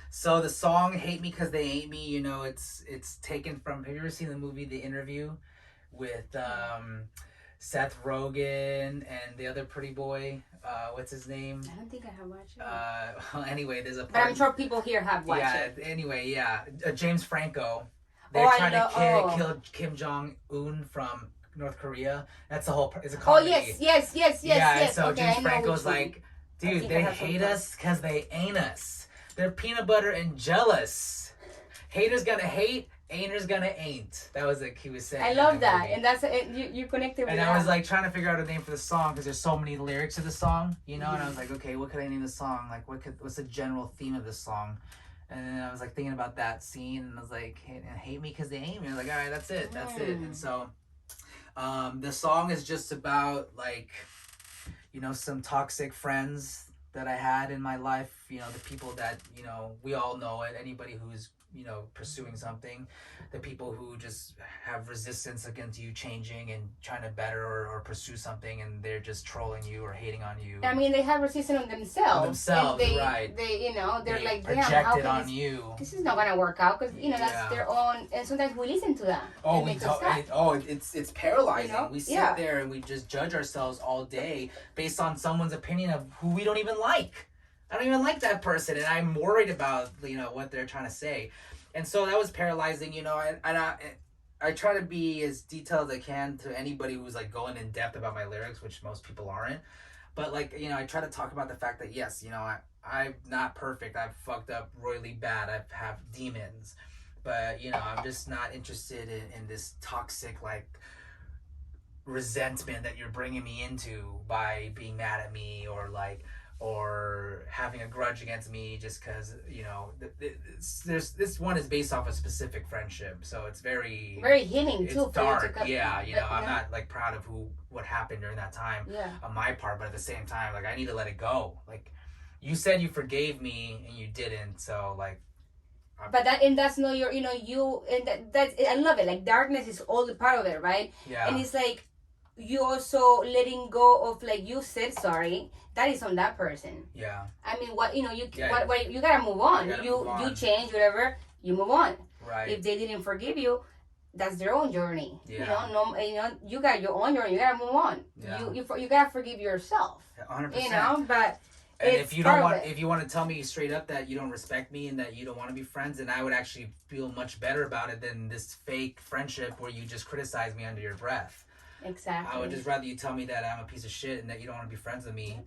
So the song "Hate Me 'Cause They Ain't Me," you know, it's taken from. Have you ever seen the movie The Interview with Seth Rogen and the other pretty boy? What's his name? I don't think I have watched it. Well, anyway, there's a. But I'm sure people here have watched it. Anyway, James Franco. They're trying to kill Kim Jong-un from North Korea. That's the whole. It's a comedy. Oh yes. Yeah, so okay, James Franco's like, dude, they hate us because they ain't us. They're peanut butter and jealous. Haters gonna hate, ain'ters gonna ain't. That was like he was saying. I love that, movie. And that's you connected with and that. I was like trying to figure out a name for the song because there's so many lyrics to the song, you know. And I was like, okay, what could I name the song? Like, what's the general theme of this song? And then I was like thinking about that scene, and I was like, hate me because they ain't me. I was like, all right, that's it. And so, the song is just about like, you know, some toxic friends that I had in my life. You know, the people that, you know, we all know it. Anybody who's, you know, pursuing something, the people who just have resistance against you changing and trying to better or pursue something, and they're just trolling you or hating on you. I mean, they have resistance on themselves. Right. They, you know, they're like, project it on you. This is not gonna work out because, you know, that's their own. And sometimes we listen to that. It's paralyzing. You know? We sit there and we just judge ourselves all day based on someone's opinion of who we don't even like. I don't even like that person, and I'm worried about, you know, what they're trying to say. And so that was paralyzing, you know, and I try to be as detailed as I can to anybody who's like going in depth about my lyrics, which most people aren't. But like, you know, I try to talk about the fact that yes, you know, I'm not perfect. I've fucked up royally bad. I have demons. But, you know, I'm just not interested in this toxic like resentment that you're bringing me into by being mad at me or having a grudge against me just because, you know, this one is based off a specific friendship, so it's very healing too. It's dark, you know. I'm not like proud of what happened during that time on my part, but at the same time, like I need to let it go. Like you said, you forgave me and you didn't, so like. But that's not your, you know, you and that's I love it. Like darkness is all the part of it, right? Yeah. And it's like, you also letting go of, like you said, sorry, that is on that person. Yeah. I mean, what, you know, you Yeah. what you gotta move on. You gotta You move on. you change, whatever, you move on. Right. If they didn't forgive you, that's their own journey. Yeah. You know, you got your own journey. You gotta move on. Yeah. You gotta forgive yourself. 100%. You know, but And it's if you part don't of want, it. if you want to tell me straight up that you don't respect me and that you don't want to be friends, then I would actually feel much better about it than this fake friendship where you just criticize me under your breath. Exactly. I would just rather you tell me that I'm a piece of shit and that you don't want to be friends with me,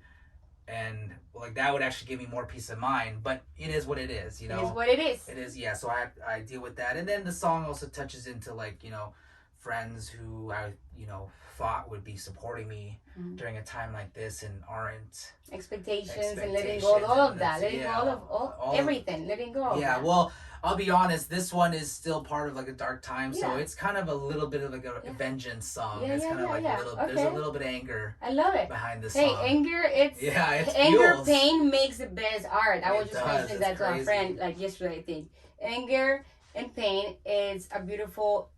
and like that would actually give me more peace of mind. But it is what it is, you know. It is what it is. It is, yeah. So I deal with that, and then the song also touches into, like, you know, friends who I, you know, thought would be supporting me during a time like this and aren't. Expectations and letting go of all of that, letting yeah, go of all everything, letting go of Yeah, that. well, I'll be honest, this one is still part of like a dark time, so Yeah. it's kind of a little bit of like a Yeah. vengeance song. Yeah, It's yeah, kind of yeah, like yeah. a little, Okay. there's a little bit of anger I love it. behind this Hey, song. anger, it's It's anger, fuels. pain makes the best art. I It was just does, mentioning that it's to a crazy. friend like yesterday, I think. Anger and pain is a beautiful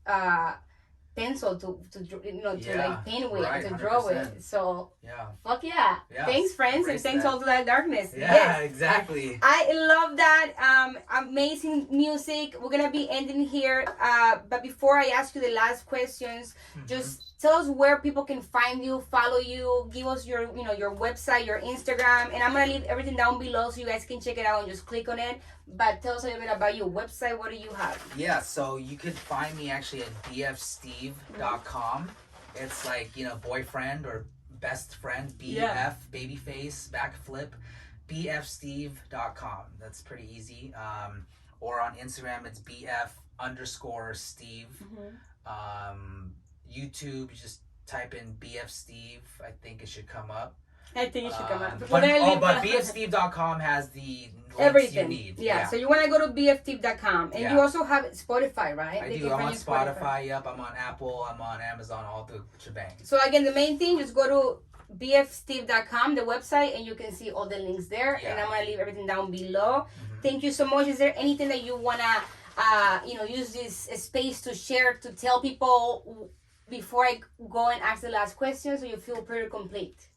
pencil to you know, to Yeah, like paint with, right, to draw 100%. with. So Yeah. fuck yeah. Yeah, Thanks, friends, and embrace thanks that. all to that darkness. Yeah, Yes. exactly. I love that. Amazing music. We're gonna be ending here. But before I ask you the last questions, just tell us where people can find you, follow you, give us your, you know, your website, your Instagram, and I'm gonna leave everything down below so you guys can check it out and just click on it. But tell us a little bit about your website. What do you have? Yeah, so you could find me actually at bfsteve.com. It's like, you know, boyfriend or best friend, BF, Yeah. babyface, backflip, bfsteve.com. That's pretty easy. Or on Instagram, it's bf_Steve. YouTube, you just type in bfsteve. I think it should come up. I think you should come out. But bfsteve.com has the links everything. you need. Yeah. So you want to go to bftip.com. And Yeah. you also have Spotify, right? I They do. can I'm find on you Spotify. Yep. I'm on Apple. I'm on Amazon. All the shebang. So again, the main thing, just go to bfsteve.com, the website, and you can see all the links there. Yeah. And I'm going to leave everything down below. Thank you so much. Is there anything that you want to, you know, use this space to share, to tell people before I go and ask the last question, so you feel pretty complete?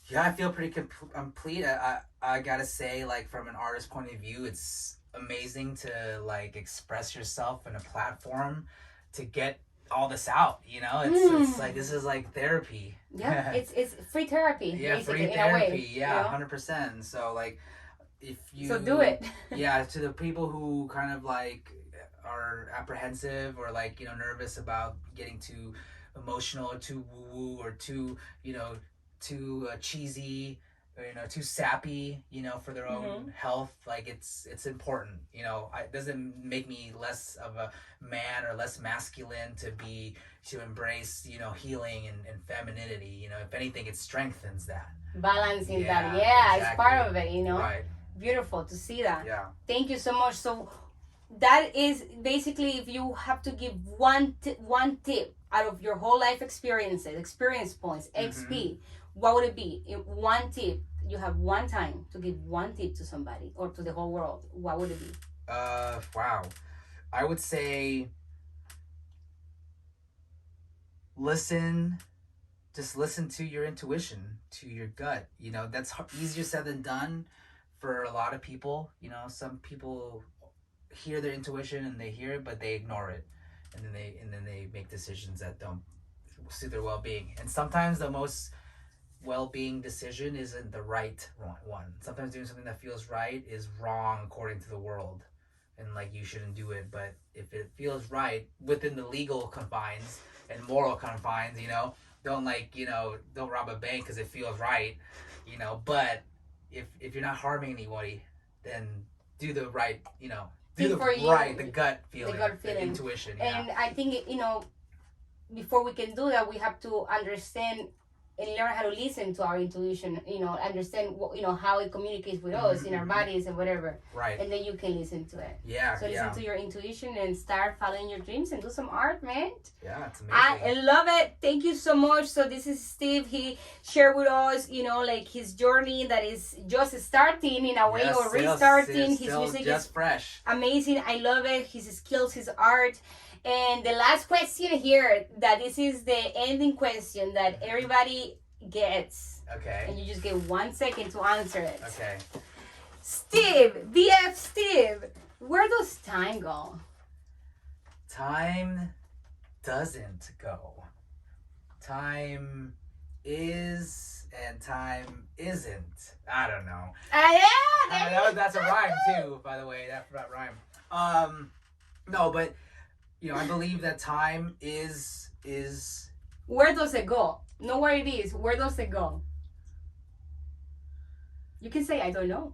Yeah, I feel pretty complete. I gotta say, like, from an artist point of view, it's amazing to like express yourself in a platform to get all this out. You know, it's like, this is like therapy. Yeah, it's free therapy. Yeah, basically, free in a way, therapy. Yeah, you know? 100%. So like, if you So do it. Yeah, to the people who kind of like are apprehensive or like, you know, nervous about getting too emotional or too woo-woo or too, you know, too cheesy or, you know, too sappy, you know, for their own health, like it's important, you know. It doesn't make me less of a man or less masculine to embrace, you know, healing and femininity. You know, if anything, it strengthens that. Balancing Yeah, that. Yeah, it's exactly. part of it, you know. Right. Beautiful to see that. Yeah. Thank you so much. So that is basically, if you have to give one tip out of your whole life experience points, XP, what would it be? One tip. You have one time to give one tip to somebody or to the whole world. What would it be? Wow. I would say just listen to your intuition, to your gut. You know, that's easier said than done for a lot of people. You know, some people hear their intuition and they hear it, but they ignore it. And then they make decisions that don't suit their well-being. And sometimes the most well-being decision isn't the right one. Sometimes doing something that feels right is wrong according to the world, and like you shouldn't do it. But if it feels right within the legal confines and moral confines, you know, don't rob a bank because it feels right, you know. But if you're not harming anybody, then do the right, you know, do Think for you. the gut feeling, The gut feeling. intuition. Yeah. And I think, you know, before we can do that, we have to understand and learn how to listen to our intuition, you know, understand what, you know, how it communicates with us in our bodies and whatever. Right. And then you can listen to it. Yeah. So listen to your intuition and start following your dreams and do some art, man. Yeah, it's amazing. I love it. Thank you so much. So this is Steve. He shared with us, you know, like his journey that is just starting in a way, or restarting. His music just is fresh. amazing. I love it. His skills, his art. And the last question here, that this is the ending question that everybody gets. Okay. And you just get 1 second to answer it. Okay. Steve, BF Steve, where does time go? Time doesn't go. Time is and time isn't. I don't know. Yeah, That's a rhyme too, by the way. That rhyme. No, but I believe that time is. Where does it go? Know where it is. Where does it go? You can say I don't know.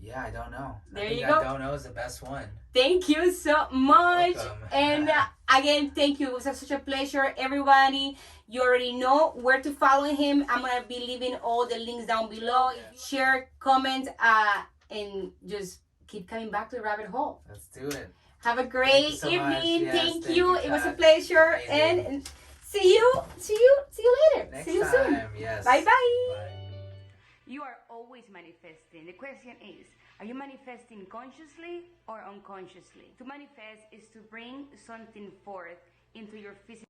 Yeah, I don't know. There I think you go. I don't know is the best one. Thank you so much. Welcome. And again, thank you. It was such a pleasure, everybody. You already know where to follow him. I'm going to be leaving all the links down below. Share, comment, and just keep coming back to the rabbit hole. Let's do it. Have a great so evening. Yes, thank you. It was a Kat. pleasure. Amazing. And see you later. Next see you time. soon. Yes. Bye-bye. Bye. You are always manifesting. The question is, are you manifesting consciously or unconsciously? To manifest is to bring something forth into your physical